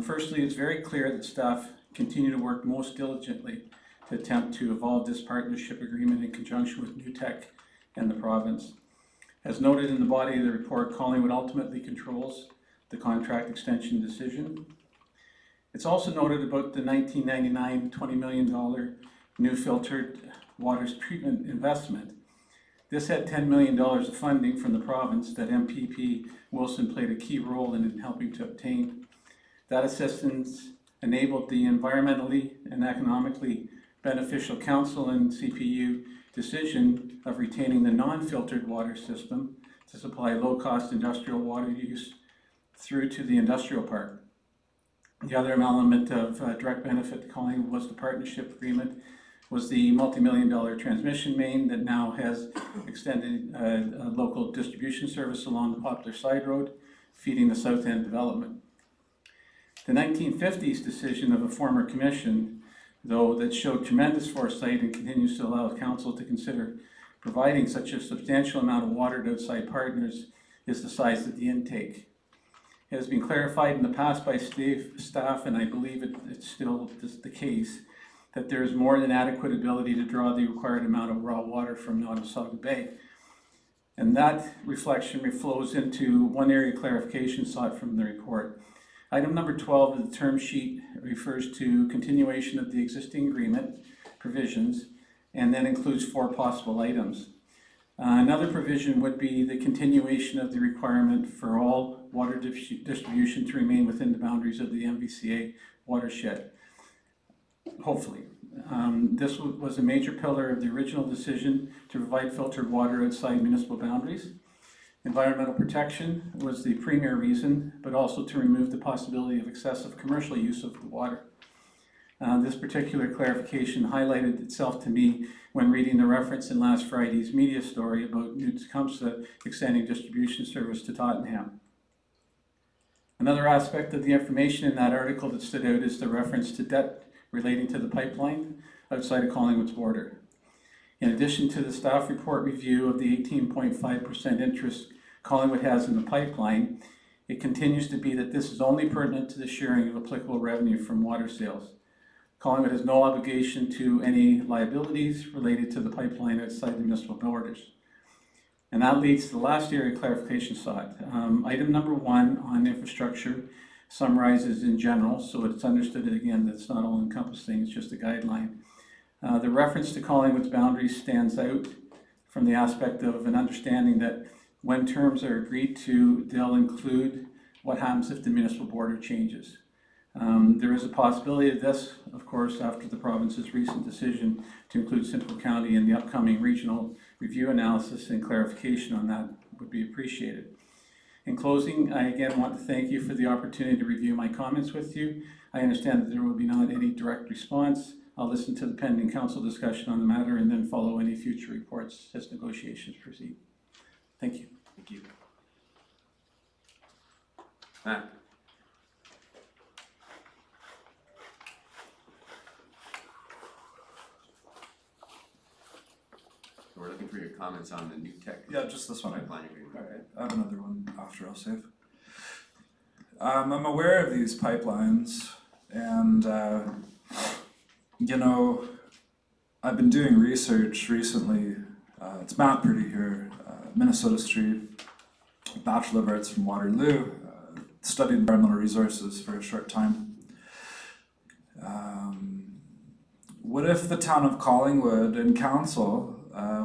S11: Firstly, it's very clear that staff continue to work most diligently to attempt to evolve this partnership agreement in conjunction with New Tech and the province. As noted in the body of the report, Collingwood ultimately controls the contract extension decision. It's also noted about the 1999 $20 million new filtered waters treatment investment. This had $10 million of funding from the province that MPP Wilson played a key role in helping to obtain. That assistance enabled the environmentally and economically beneficial council and CPU decision of retaining the non-filtered water system to supply low-cost industrial water use through to the industrial park. The other element of direct benefit to Collingwood was the partnership agreement, was the multi-million-dollar transmission main that now has extended a local distribution service along the popular side road, feeding the South End development. The 1950s decision of a former commission, though, that showed tremendous foresight and continues to allow council to consider providing such a substantial amount of water to outside partners, is the size of the intake. It has been clarified in the past by staff, and I believe it's still the case, that there is more than adequate ability to draw the required amount of raw water from Nottawasaga Bay. And that reflection flows into one area of clarification sought from the report. Item number 12 of the term sheet refers to continuation of the existing agreement provisions and then includes 4 possible items. Another provision would be the continuation of the requirement for all water distribution to remain within the boundaries of the MVCA watershed. Hopefully. This was a major pillar of the original decision to provide filtered water outside municipal boundaries. Environmental protection was the premier reason, but also to remove the possibility of excessive commercial use of the water. This particular clarification highlighted itself to me when reading the reference in last Friday's media story about New Tecumseh extending distribution service to Tottenham. Another aspect of the information in that article that stood out is the reference to debt relating to the pipeline outside of Collingwood's border. In addition to the staff report review of the 18.5% interest Collingwood has in the pipeline, it continues to be that this is only pertinent to the sharing of applicable revenue from water sales. Collingwood has no obligation to any liabilities related to the pipeline outside the municipal borders. And that leads to the last area of clarification sought. Item number 1 on infrastructure summarizes in general, so it's understood again that it's not all encompassing, it's just a guideline. The reference to Collingwood's boundaries stands out from the aspect of an understanding that when terms are agreed to, they'll include what happens if the municipal border changes. There is a possibility of this, of course, after the province's recent decision to include Simcoe County in the upcoming regional review analysis, and clarification on that would be appreciated. In closing, I again want to thank you for the opportunity to review my comments with you. I understand that there will be not any direct response. I'll listen to the pending council discussion on the matter and then follow any future reports as negotiations proceed. Thank you.
S1: Thank you. Matt? So we're looking for your comments on the new tech.
S12: Yeah, just this one.
S1: Pipeline agreement.
S12: Alright, I have another one after, I'll save. I'm aware of these pipelines, and you know, I've been doing research recently. It's Matt Purdy here, Minnesota Street, Bachelor of Arts from Waterloo, studied environmental resources for a short time. What if the town of Collingwood and council,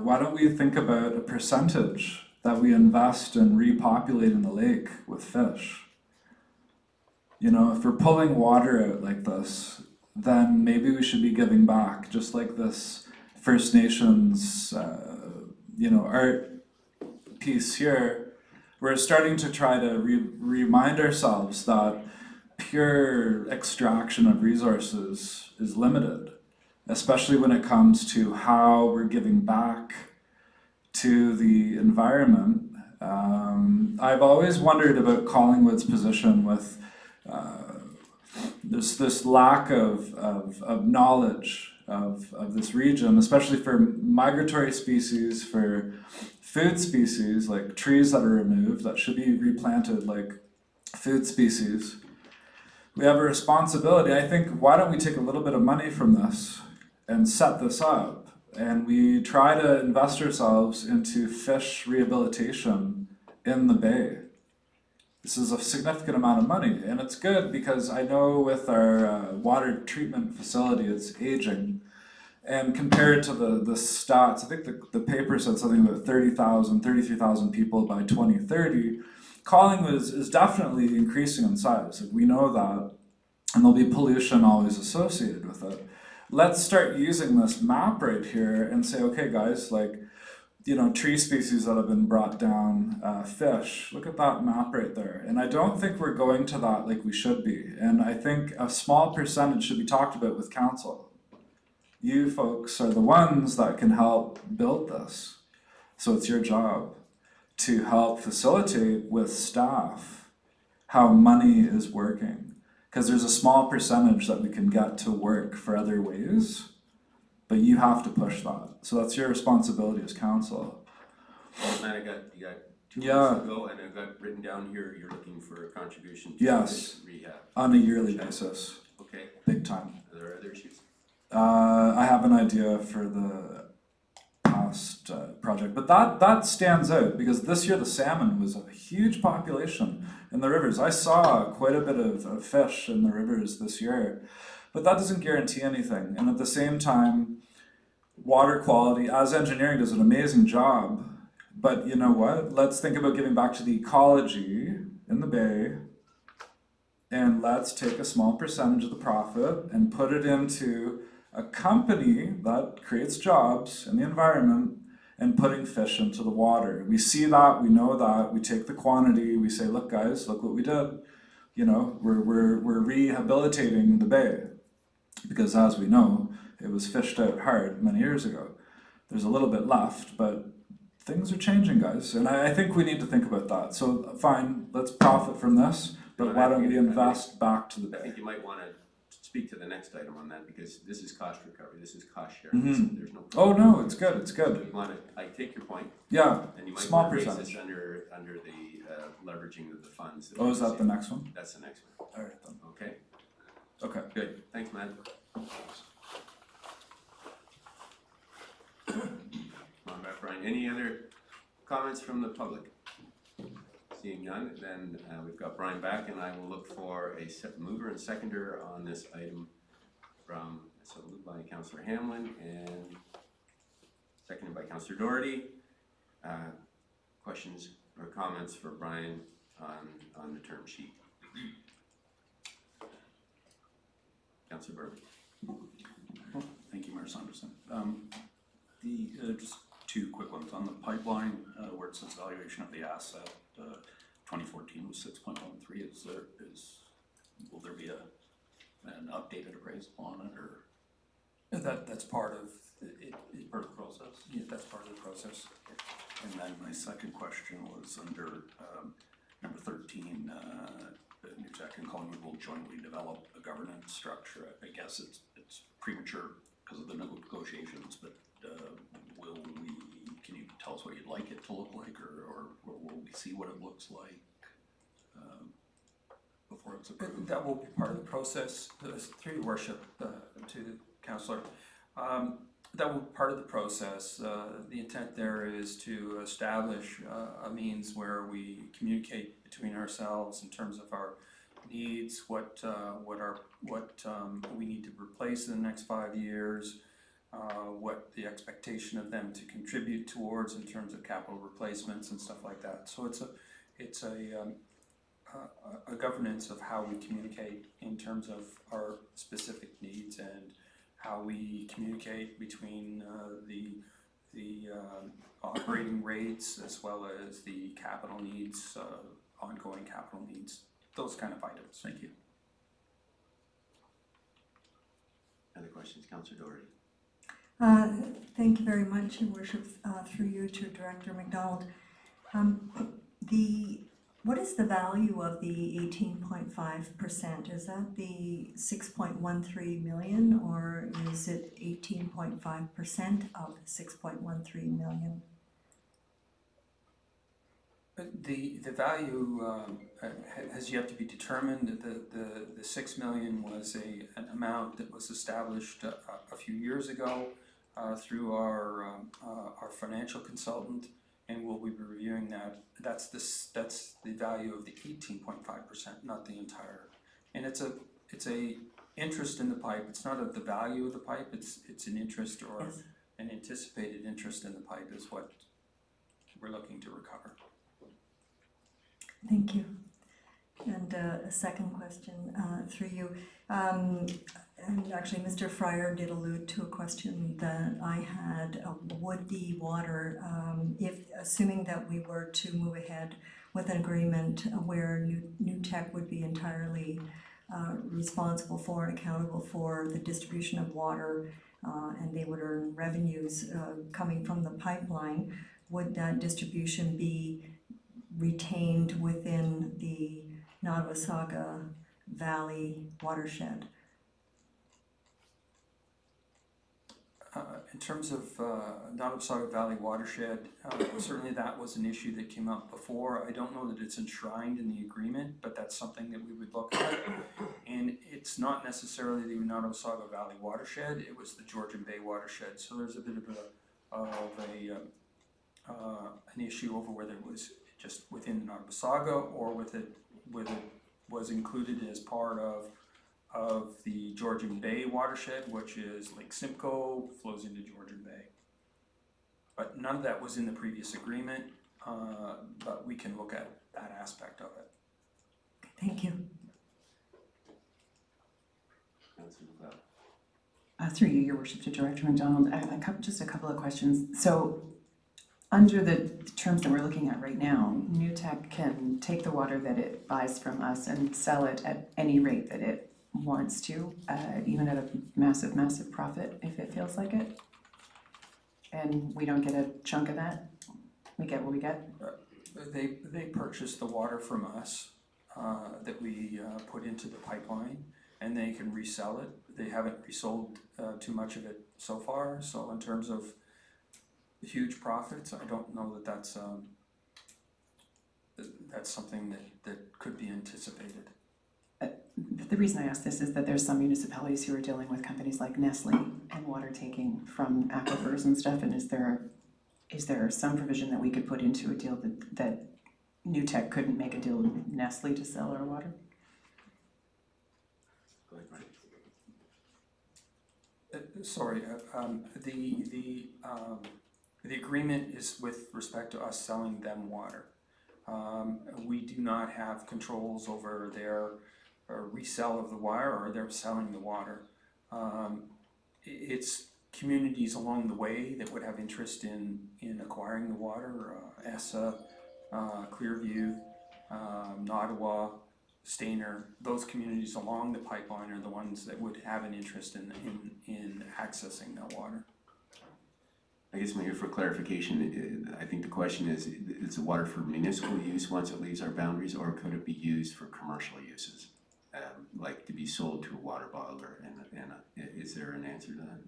S12: why don't we think about a percentage that we invest in repopulating the lake with fish? You know, if we're pulling water out like this, then maybe we should be giving back, just like this First Nations, art piece here. We're starting to try to remind ourselves that pure extraction of resources is limited, especially when it comes to how we're giving back to the environment. I've always wondered about Collingwood's position with this lack of knowledge of this region, especially for migratory species, for food species, like trees that are removed that should be replanted like food species. We have a responsibility. I think, why don't we take a little bit of money from this and set this up, and we try to invest ourselves into fish rehabilitation in the bay. This is a significant amount of money, and it's good because I know with our water treatment facility, it's aging. And compared to the stats, I think the paper said something about 33,000 people by 2030. Collingwood is definitely increasing in size. Like, we know that, and there'll be pollution always associated with it. Let's start using this map right here and say, okay guys, like, you know, tree species that have been brought down, fish, look at that map right there. And I don't think we're going to that like we should be. And I think a small percentage should be talked about with council. You folks are the ones that can help build this. So it's your job to help facilitate with staff how money is working. Because there's a small percentage that we can get to work for other ways, but you have to push that. So that's your responsibility as council.
S1: Well, Matt, you got 2
S12: Yeah.
S1: weeks ago, and I've got written down here, you're looking for a contribution to
S12: Yes.
S1: rehab.
S12: On a yearly basis,
S1: Okay,
S12: big time.
S1: are there other issues?
S12: I have an idea for the past project, but that stands out because this year the salmon was a huge population in the rivers. I saw quite a bit of fish in the rivers this year, but that doesn't guarantee anything. And at the same time, water quality, as engineering does an amazing job, but you know what? Let's think about giving back to the ecology in the bay, and let's take a small percentage of the profit and put it into a company that creates jobs in the environment and putting fish into the water. We see that, we know that, we take the quantity, we say, look guys, look what we did. You know, we're rehabilitating the bay. Because as we know, it was fished out hard many years ago. There's a little bit left, but things are changing, guys. And I think we need to think about that. So fine, let's profit from this, but why don't we invest back to the
S1: I
S12: bay?
S1: think you might want to speak to the next item on that, because this is cost recovery, this is cost sharing, there's no.
S12: Oh no, it's good, it's
S1: So
S12: good.
S1: you want to, I take your point,
S12: Yeah,
S1: and you might
S12: small
S1: want to raise
S12: percentage.
S1: this under the leveraging of the funds.
S12: Oh, is that the next one?
S1: That's the next one,
S12: Alright then.
S1: okay?
S12: Okay.
S1: Good, thanks, Matt. Come on back, Brian. Any other comments from the public? Seeing none, then we've got Brian back, and I will look for a mover and seconder on this item from, so moved by Councillor Hamlin and seconded by Councillor Doherty. Questions or comments for Brian on the term sheet? Councillor Burke.
S2: Thank you, Mayor Saunderson. Just two quick ones on the pipeline, where it says valuation of the asset, 2014 was 6.13. Will there be an updated appraisal on it, or?
S11: That's part of part of the process. Yeah, that's part of the process.
S2: And then my second question was under number 13, New Tech and Collingwood will jointly develop a governance structure. I guess it's premature because of the negotiations, but can you tell us what you'd like it to look like, or will we see what it looks like before it's approved?
S11: That will be part of the process, through your worship, to the councillor. That will be part of the process. The intent there is to establish a means where we communicate between ourselves in terms of our needs, what we need to replace in the next 5 years, what the expectation of them to contribute towards in terms of capital replacements and stuff like that. So it's a governance of how we communicate in terms of our specific needs and how we communicate between the operating rates as well as the capital needs, ongoing capital needs, those kind of items. Thank you.
S1: Other questions, Councillor Doherty?
S6: Thank you very much, Your Worship, through you to Director McDonald. What is the value of the 18.5%? Is that the 6.13 million, or is it 18.5% of 6.13 million?
S11: The value has yet to be determined. The 6 million was an amount that was established a few years ago through our financial consultant, and we'll be reviewing that. That's the value of the 18.5%, not the entire. And it's a interest in the pipe. It's not of the value of the pipe. It's an interest or
S6: Yes.
S11: an anticipated interest in the pipe is what we're looking to recover.
S6: Thank you. And a second question through you. And actually, Mr. Fryer did allude to a question that I had. Would the water, if assuming that we were to move ahead with an agreement where New Tech would be entirely responsible for and accountable for the distribution of water, and they would earn revenues coming from the pipeline, would that distribution be retained within the Nottawasaga Valley watershed?
S11: In terms of Nottawasaga Valley watershed, certainly that was an issue that came up before. I don't know that it's enshrined in the agreement, but that's something that we would look at. And it's not necessarily the Nottawasaga Valley watershed, it was the Georgian Bay watershed. So there's a bit of an issue over whether it was just within Nottawasaga or whether it was included as part of the Georgian Bay watershed, which is Lake Simcoe, flows into Georgian Bay. But none of that was in the previous agreement, but we can look at that aspect of it.
S6: Thank you.
S1: Councillor McLeod.
S5: Through you, Your Worship, to Director McDonald, just a couple of questions. So, under the terms that we're looking at right now, New Tech can take the water that it buys from us and sell it at any rate that it wants to, even at a massive, massive profit if it feels like it. And we don't get a chunk of that. We get what we get.
S11: They purchase the water from us that we put into the pipeline, and they can resell it. They haven't resold too much of it so far. So in terms of huge profits, I don't know that that's something that could be anticipated.
S5: The reason I ask this is that there's some municipalities who are dealing with companies like Nestle and water taking from aquifers and stuff, and is there some provision that we could put into a deal that New Tech couldn't make a deal with Nestle to sell our water?
S1: Go ahead, Brian.
S11: Sorry, the agreement is with respect to us selling them water.
S2: We do not have controls over their resell of the wire or their selling the water. It's communities along the way that would have interest in acquiring the water, ESSA, Clearview, Nottawa, Stainer. Those communities along the pipeline are the ones that would have an interest in accessing that water.
S1: I guess, Mayor, for clarification, I think the question is the water for municipal use once it leaves our boundaries, or could it be used for commercial uses? Like to be sold to a water bottler, is there an answer to that?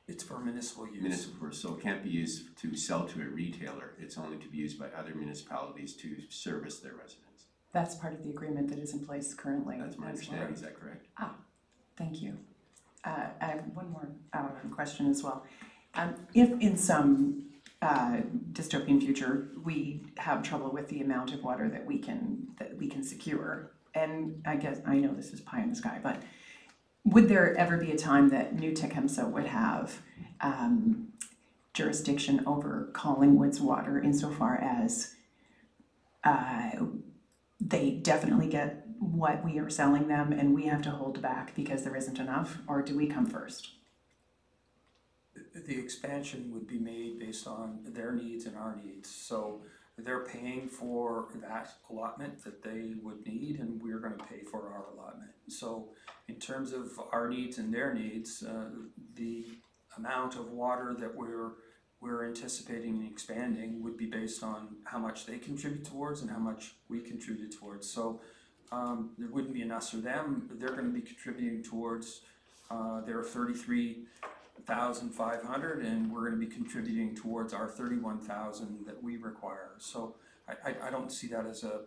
S2: It's for municipal use.
S1: Municipal, so it can't be used to sell to a retailer, it's only to be used by other municipalities to service their residents.
S5: That's part of the agreement that is in place currently.
S1: That's my understanding, is that correct?
S5: Thank you. I have one more question as well. If in some dystopian future we have trouble with the amount of water that we can secure, and I guess I know this is pie in the sky, but would there ever be a time that New Tecumseh would have jurisdiction over Collingwood's water insofar as they definitely get what we are selling them and we have to hold back because there isn't enough, or do we come first?
S2: The expansion would be made based on their needs and our needs. So they're paying for that allotment that they would need, and we're going to pay for our allotment. So in terms of our needs and their needs, the amount of water that we're anticipating expanding would be based on how much they contribute towards and how much we contribute towards. So there wouldn't be an us or them. They're going to be contributing towards their 33,500, and we're going to be contributing towards our 31,000 that we require. So I don't see that as a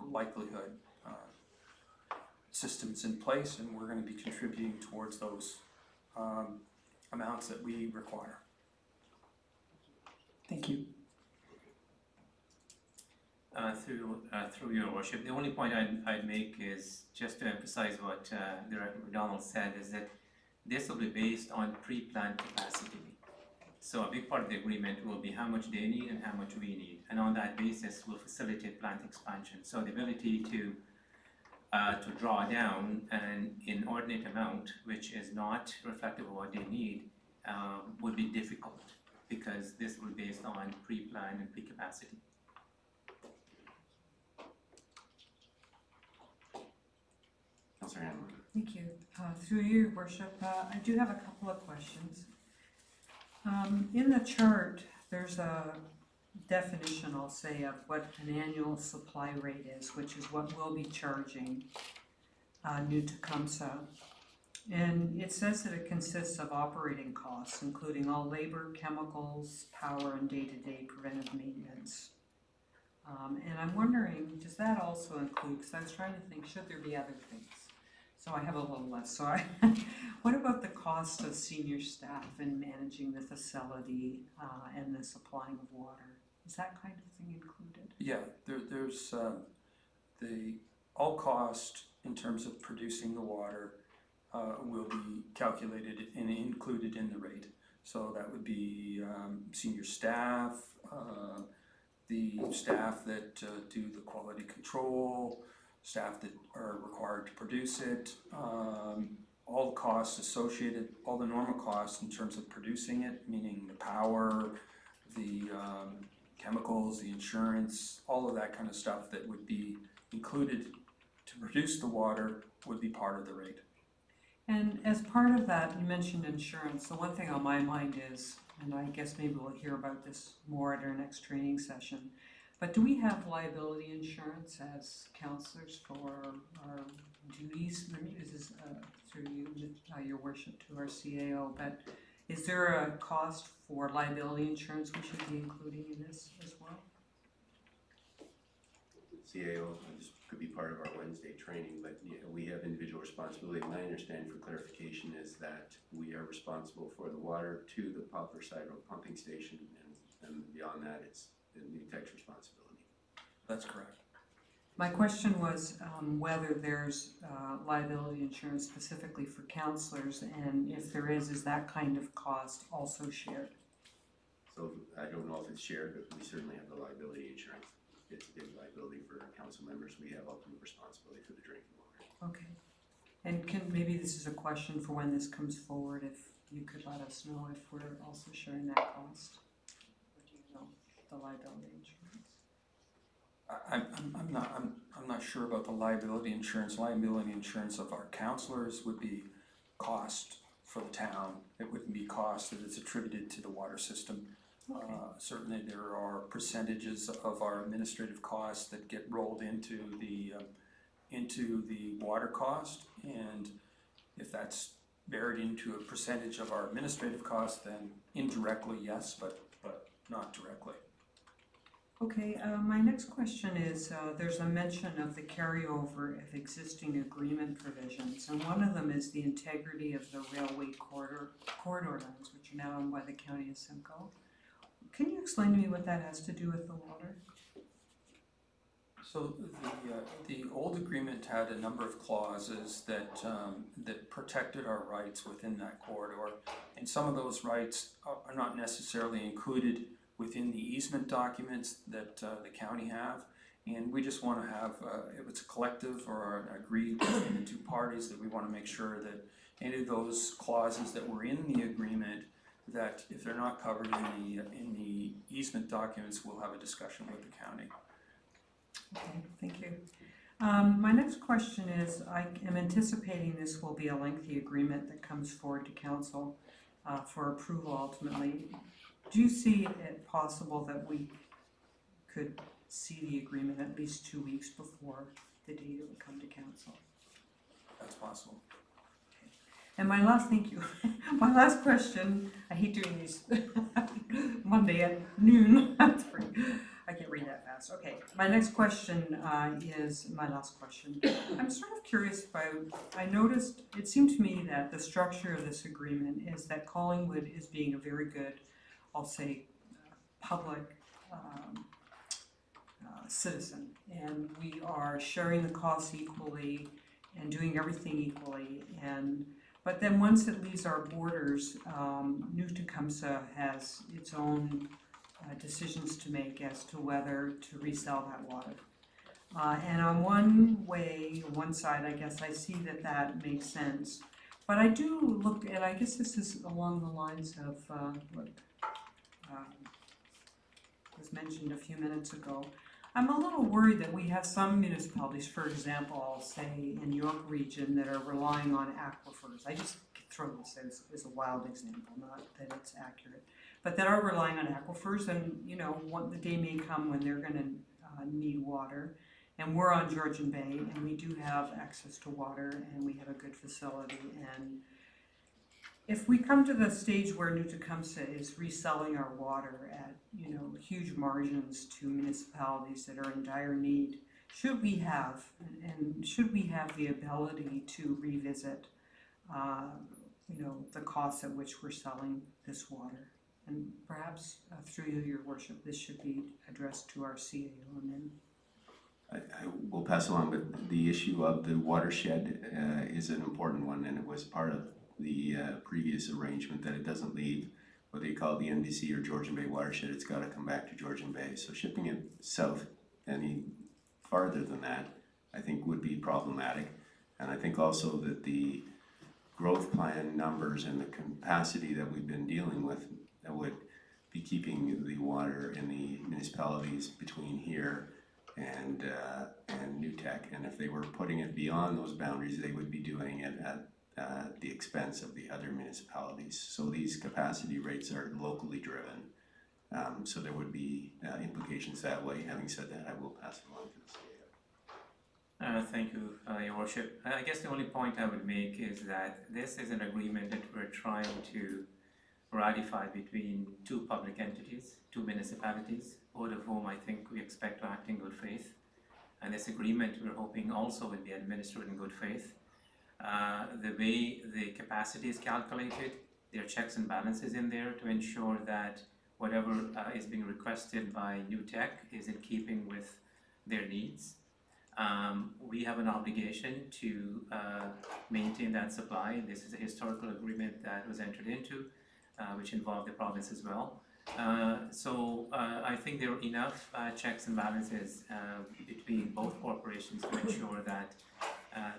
S2: likelihood. Systems in place, and we're going to be contributing towards those amounts that we require.
S5: Thank you.
S3: Through your worship, the only point I'd make is just to emphasize what Director McDonald said, is that this will be based on pre-planned capacity. So a big part of the agreement will be how much they need and how much we need, and on that basis we'll facilitate plant expansion. So the ability to draw down an inordinate amount which is not reflective of what they need would be difficult, because this will be based on pre-plan and pre-capacity.
S1: Councillor Hanlon.
S4: Thank you. Through you, Your Worship, I do have a couple of questions. In the chart, there's a definition, I'll say, of what an annual supply rate is, which is what we'll be charging New Tecumseh. And it says that it consists of operating costs, including all labor, chemicals, power, and day-to-day preventive maintenance. And I'm wondering, does that also include, because I was trying to think, should there be other things? So I have a little less. So what about the cost of senior staff in managing the facility and the supplying of water? Is that kind of thing included?
S2: Yeah, there's the all cost in terms of producing the water will be calculated and included in the rate. So that would be senior staff, the staff that do the quality control, staff that are required to produce it, all the costs associated, all the normal costs in terms of producing it, meaning the power, the chemicals, the insurance, all of that kind of stuff that would be included to produce the water would be part of the rate.
S4: And as part of that, you mentioned insurance. The one thing on my mind is, and I guess maybe we'll hear about this more at our next training session, but do we have liability insurance as councillors for our duties? This is through you, Your Worship, to our CAO, but is there a cost for liability insurance we should be including in this as well?
S1: CAO, this could be part of our Wednesday training, but yeah, we have individual responsibility. My understanding for clarification is that we are responsible for the water to the Poplar Side Road pumping station, and beyond that, it's the New Tech's responsibility.
S2: That's correct.
S4: My question was whether there's liability insurance specifically for councillors, and if there is that kind of cost also shared?
S1: So I don't know if it's shared, but we certainly have the liability insurance. it's a big liability for council members. We have ultimate responsibility for the drinking water.
S4: Okay. And maybe this is a question for when this comes forward, if you could let us know if we're also sharing that cost? Or do you know the liability insurance?
S2: I'm not sure about the liability insurance. Liability insurance of our councillors would be cost for the town. It wouldn't be cost that is attributed to the water system.
S4: Okay.
S2: Certainly there are percentages of our administrative costs that get rolled into the water cost, and if that's buried into a percentage of our administrative cost, then indirectly yes, but not directly.
S4: Okay, my next question is, there's a mention of the carryover of existing agreement provisions, and one of them is the integrity of the railway corridor lines, which are now owned by the County of Simcoe. Can you explain to me what that has to do with the water?
S2: So the old agreement had a number of clauses that protected our rights within that corridor, and some of those rights are not necessarily included within the easement documents that the county have, and we just want to have, if it's a collective or an agreed between the two parties, that we want to make sure that any of those clauses that were in the agreement, that if they're not covered in the easement documents, we'll have a discussion with the county.
S4: Okay, thank you. My next question is, I am anticipating this will be a lengthy agreement that comes forward to council for approval ultimately. Do you see it possible that we could see the agreement at least 2 weeks before the date it would come to council?
S2: That's possible.
S4: Okay. And my last, thank you. My last question, I hate doing these Monday at noon. I can't read that fast. Okay, my next question is my last question. I'm sort of curious about, I noticed, it seemed to me that the structure of this agreement is that Collingwood is being a very good, I'll say, public citizen, and we are sharing the costs equally and doing everything equally. But then once it leaves our borders, New Tecumseh has its own decisions to make as to whether to resell that water. And on one side, I guess I see that makes sense. But I do look, and I guess this is along the lines of what was mentioned a few minutes ago. I'm a little worried that we have some municipalities, for example, I'll say in York region, that are relying on aquifers. I just throw this as a wild example, not that it's accurate, but that are relying on aquifers, and you know, the day may come when they're going to need water. And we're on Georgian Bay, and we do have access to water, and we have a good facility. And if we come to the stage where New Tecumseh is reselling our water at, you know, huge margins to municipalities that are in dire need, should we have the ability to revisit, you know, the costs at which we're selling this water? And perhaps through you, Your Worship, this should be addressed to our CAO. And then
S1: I will pass along, but the issue of the watershed is an important one, and it was part of the previous arrangement that it doesn't leave, whether you call it the NBC or Georgian Bay watershed, it's got to come back to Georgian Bay. So shipping it south any farther than that, I think would be problematic. And I think also that the growth plan numbers and the capacity that we've been dealing with would be keeping the water in the municipalities between here and New Tech. And if they were putting it beyond those boundaries, they would be doing it at the expense of the other municipalities. So these capacity rates are locally driven. So there would be implications that way. Having said that, I will pass it along to the CAO.
S3: Thank you, Your Worship. I guess the only point I would make is that this is an agreement that we're trying to ratify between two public entities, two municipalities, both of whom I think we expect to act in good faith. And this agreement we're hoping also will be administered in good faith. The way the capacity is calculated, there are checks and balances in there to ensure that whatever is being requested by New Tech is in keeping with their needs. We have an obligation to maintain that supply. This is a historical agreement that was entered into, which involved the province as well. I think there are enough checks and balances between both corporations to ensure that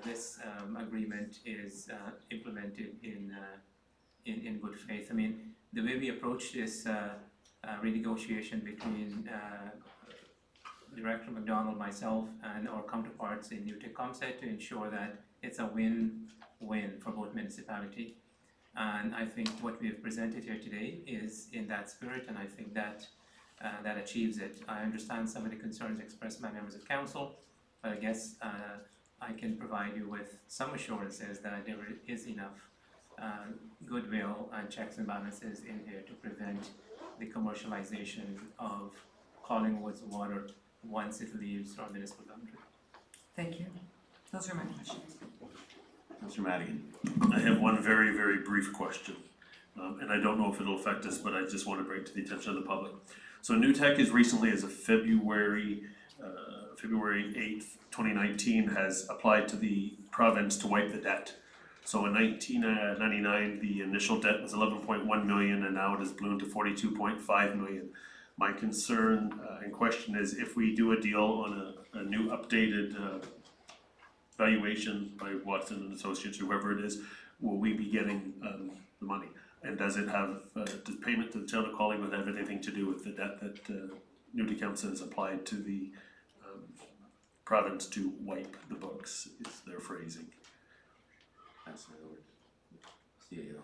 S3: this agreement is implemented in good faith. I mean, the way we approach this renegotiation between Director McDonald, myself, and our counterparts in New Tecumseh to ensure that it's a win-win for both municipality. And I think what we have presented here today is in that spirit, and I think that that achieves it. I understand some of the concerns expressed by members of council, but I guess I can provide you with some assurances that there is enough goodwill and checks and balances in here to prevent the commercialization of Collingwood's water once it leaves our municipal boundary.
S4: Thank you. Those are my questions.
S1: Councillor Madigan.
S8: I have one very, very brief question, and I don't know if it'll affect us, but I just want to bring it to the attention of the public. So New Tech is recently, as of February 8th, 2019, has applied to the province to wipe the debt. So in 1999, the initial debt was 11.1 million, and now it has ballooned to 42.5 million. My concern and question is, if we do a deal on a new updated valuation by Watson and Associates, whoever it is, will we be getting the money? And does it have, does payment to the town of Collingwood have anything to do with the debt that New Tecumseh has applied to the province to wipe the books, is their phrasing?
S1: That's the word. CEO.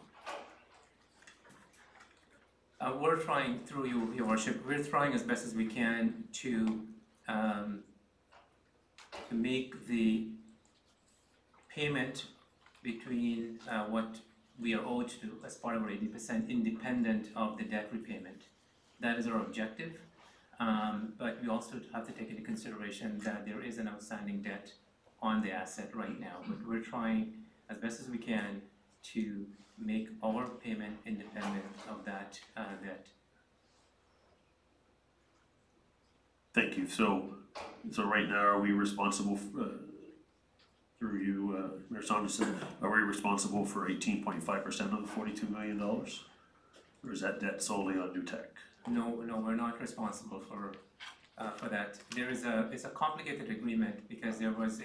S3: We're trying, through you, Your Worship, we're trying as best as we can to make the payment between what we are owed to as part of our 80% independent of the debt repayment. That is our objective, but we also have to take into consideration that there is an outstanding debt on the asset right now, but we're trying as best as we can to make our payment independent of that debt.
S8: Thank you. So right now, are we responsible through you, Mayor Saunderson, are we responsible for 18.5% of the $42 million? Or is that debt solely on New Tech?
S3: No, we're not responsible for that. It's a complicated agreement because there was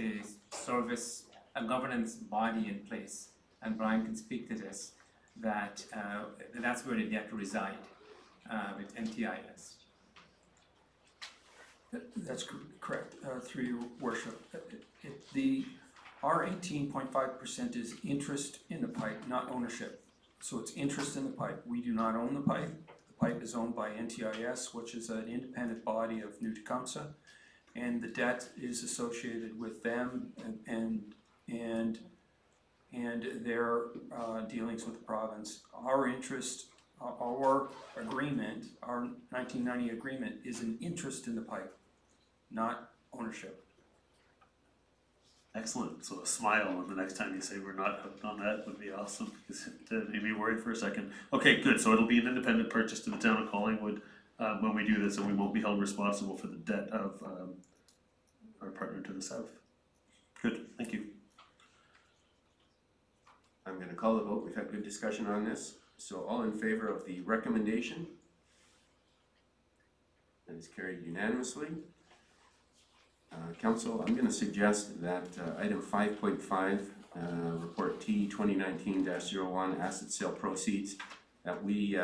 S3: a governance body in place, and Brian can speak to this, that's where the debt reside with NTIS.
S2: That's correct, through your worship. Our 18.5% is interest in the pipe, not ownership. So it's interest in the pipe. We do not own the pipe. The pipe is owned by NTIS, which is an independent body of New Tecumseh, and the debt is associated with them and their dealings with the province. Our interest, our agreement, our 1990 agreement is an interest in the pipe, not ownership.
S8: Excellent. So a smile the next time you say we're not hooked on that would be awesome, because it made me worried for a second. Okay, good. So it'll be an independent purchase to the town of Collingwood when we do this, and we won't be held responsible for the debt of our partner to the south. Good. Thank you.
S1: I'm going to call the vote. We've had good discussion on this. So all in favor of the recommendation? That is carried unanimously. Council, I'm going to suggest that item 5.5, report T 2019-01, asset sale proceeds, that we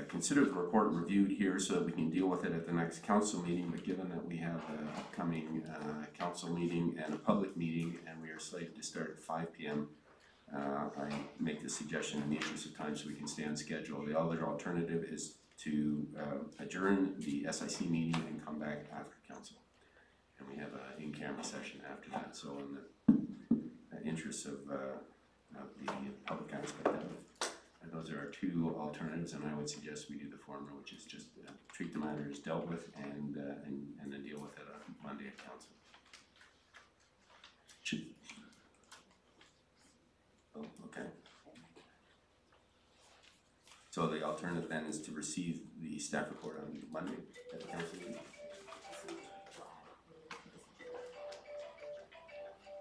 S1: consider the report reviewed here so that we can deal with it at the next council meeting. But given that we have an upcoming council meeting and a public meeting, and we are slated to start at 5 p.m., I make the suggestion in the interest of time so we can stay on schedule. The other alternative is to adjourn the SIC meeting and come back after council. And we have an in-camera session after that. So in the interest of the public aspect of it, those are our two alternatives, and I would suggest we do the former, which is just treat the matter as dealt with and then deal with it on Monday at council. Oh, okay. So the alternative then is to receive the staff report on Monday at the council meeting?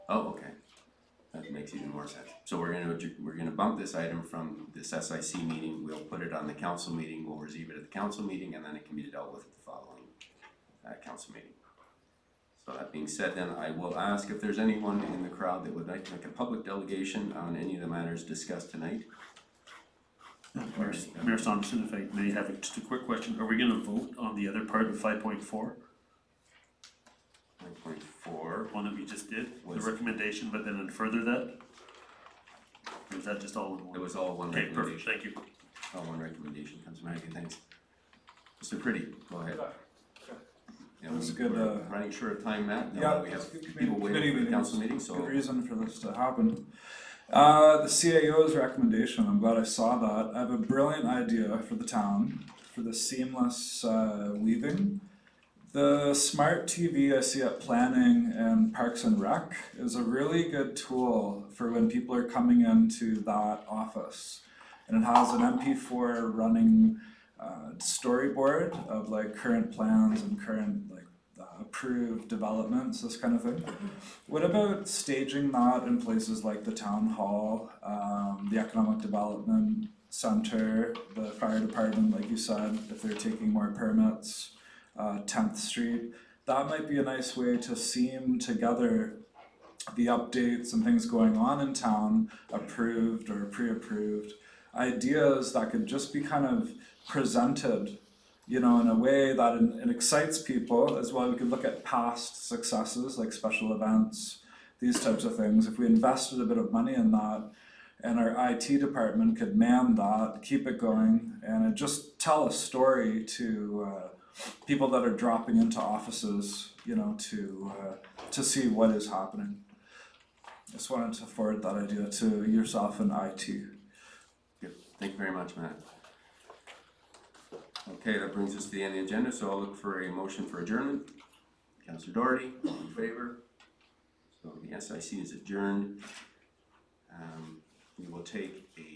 S1: Oh, okay. That makes makes even more sense. So we're gonna bump this item from this SIC meeting, we'll put it on the council meeting, we'll receive it at the council meeting, and then it can be dealt with at the following council meeting. So that being said, then I will ask if there's anyone in the crowd that would like to make a public delegation on any of the matters discussed tonight.
S8: Mayor Saunderson, if I may have just a quick question, are we gonna vote on the other part of 5.4?
S1: 9.4.
S8: One that we just did, the
S1: Was-
S8: recommendation, but then further that? Or is that just all in one?
S1: It was all one
S8: Okay, perfect,
S1: recommendation.
S8: thank you.
S1: All one recommendation, Councilor Maggie, thanks. Mr. Pretty, go ahead. Yeah,
S12: That's
S1: we're
S12: good,
S1: running short of time, Matt.
S12: Yeah,
S1: We have
S12: it's good
S1: people
S12: committee
S1: waiting for the
S12: meetings.
S1: council meeting, so.
S12: Good reason for this to happen. The CAO's recommendation, I'm glad I saw that. I have a brilliant idea for the town, for the seamless weaving. The smart TV I see at planning and Parks and Rec is a really good tool for when people are coming into that office. And it has an MP4 running storyboard of like current plans and current like approved developments, this kind of thing. What about staging that in places like the town hall, the economic development center, the fire department, like you said, if they're taking more permits, 10th Street? That might be a nice way to seam together the updates and things going on in town, approved or pre-approved, ideas that could just be kind of presented, you know, in a way that it excites people as well. We could look at past successes like special events, these types of things. If we invested a bit of money in that, and our IT department could man that, keep it going, and it just tell a story to people that are dropping into offices, you know, to see what is happening. Just wanted to forward that idea to yourself and IT.
S1: Good. Thank you very much, Matt. Okay, that brings us to the end of the agenda, so I'll look for a motion for adjournment. Councilor Doherty, all in favor? So the SIC is adjourned. We will take a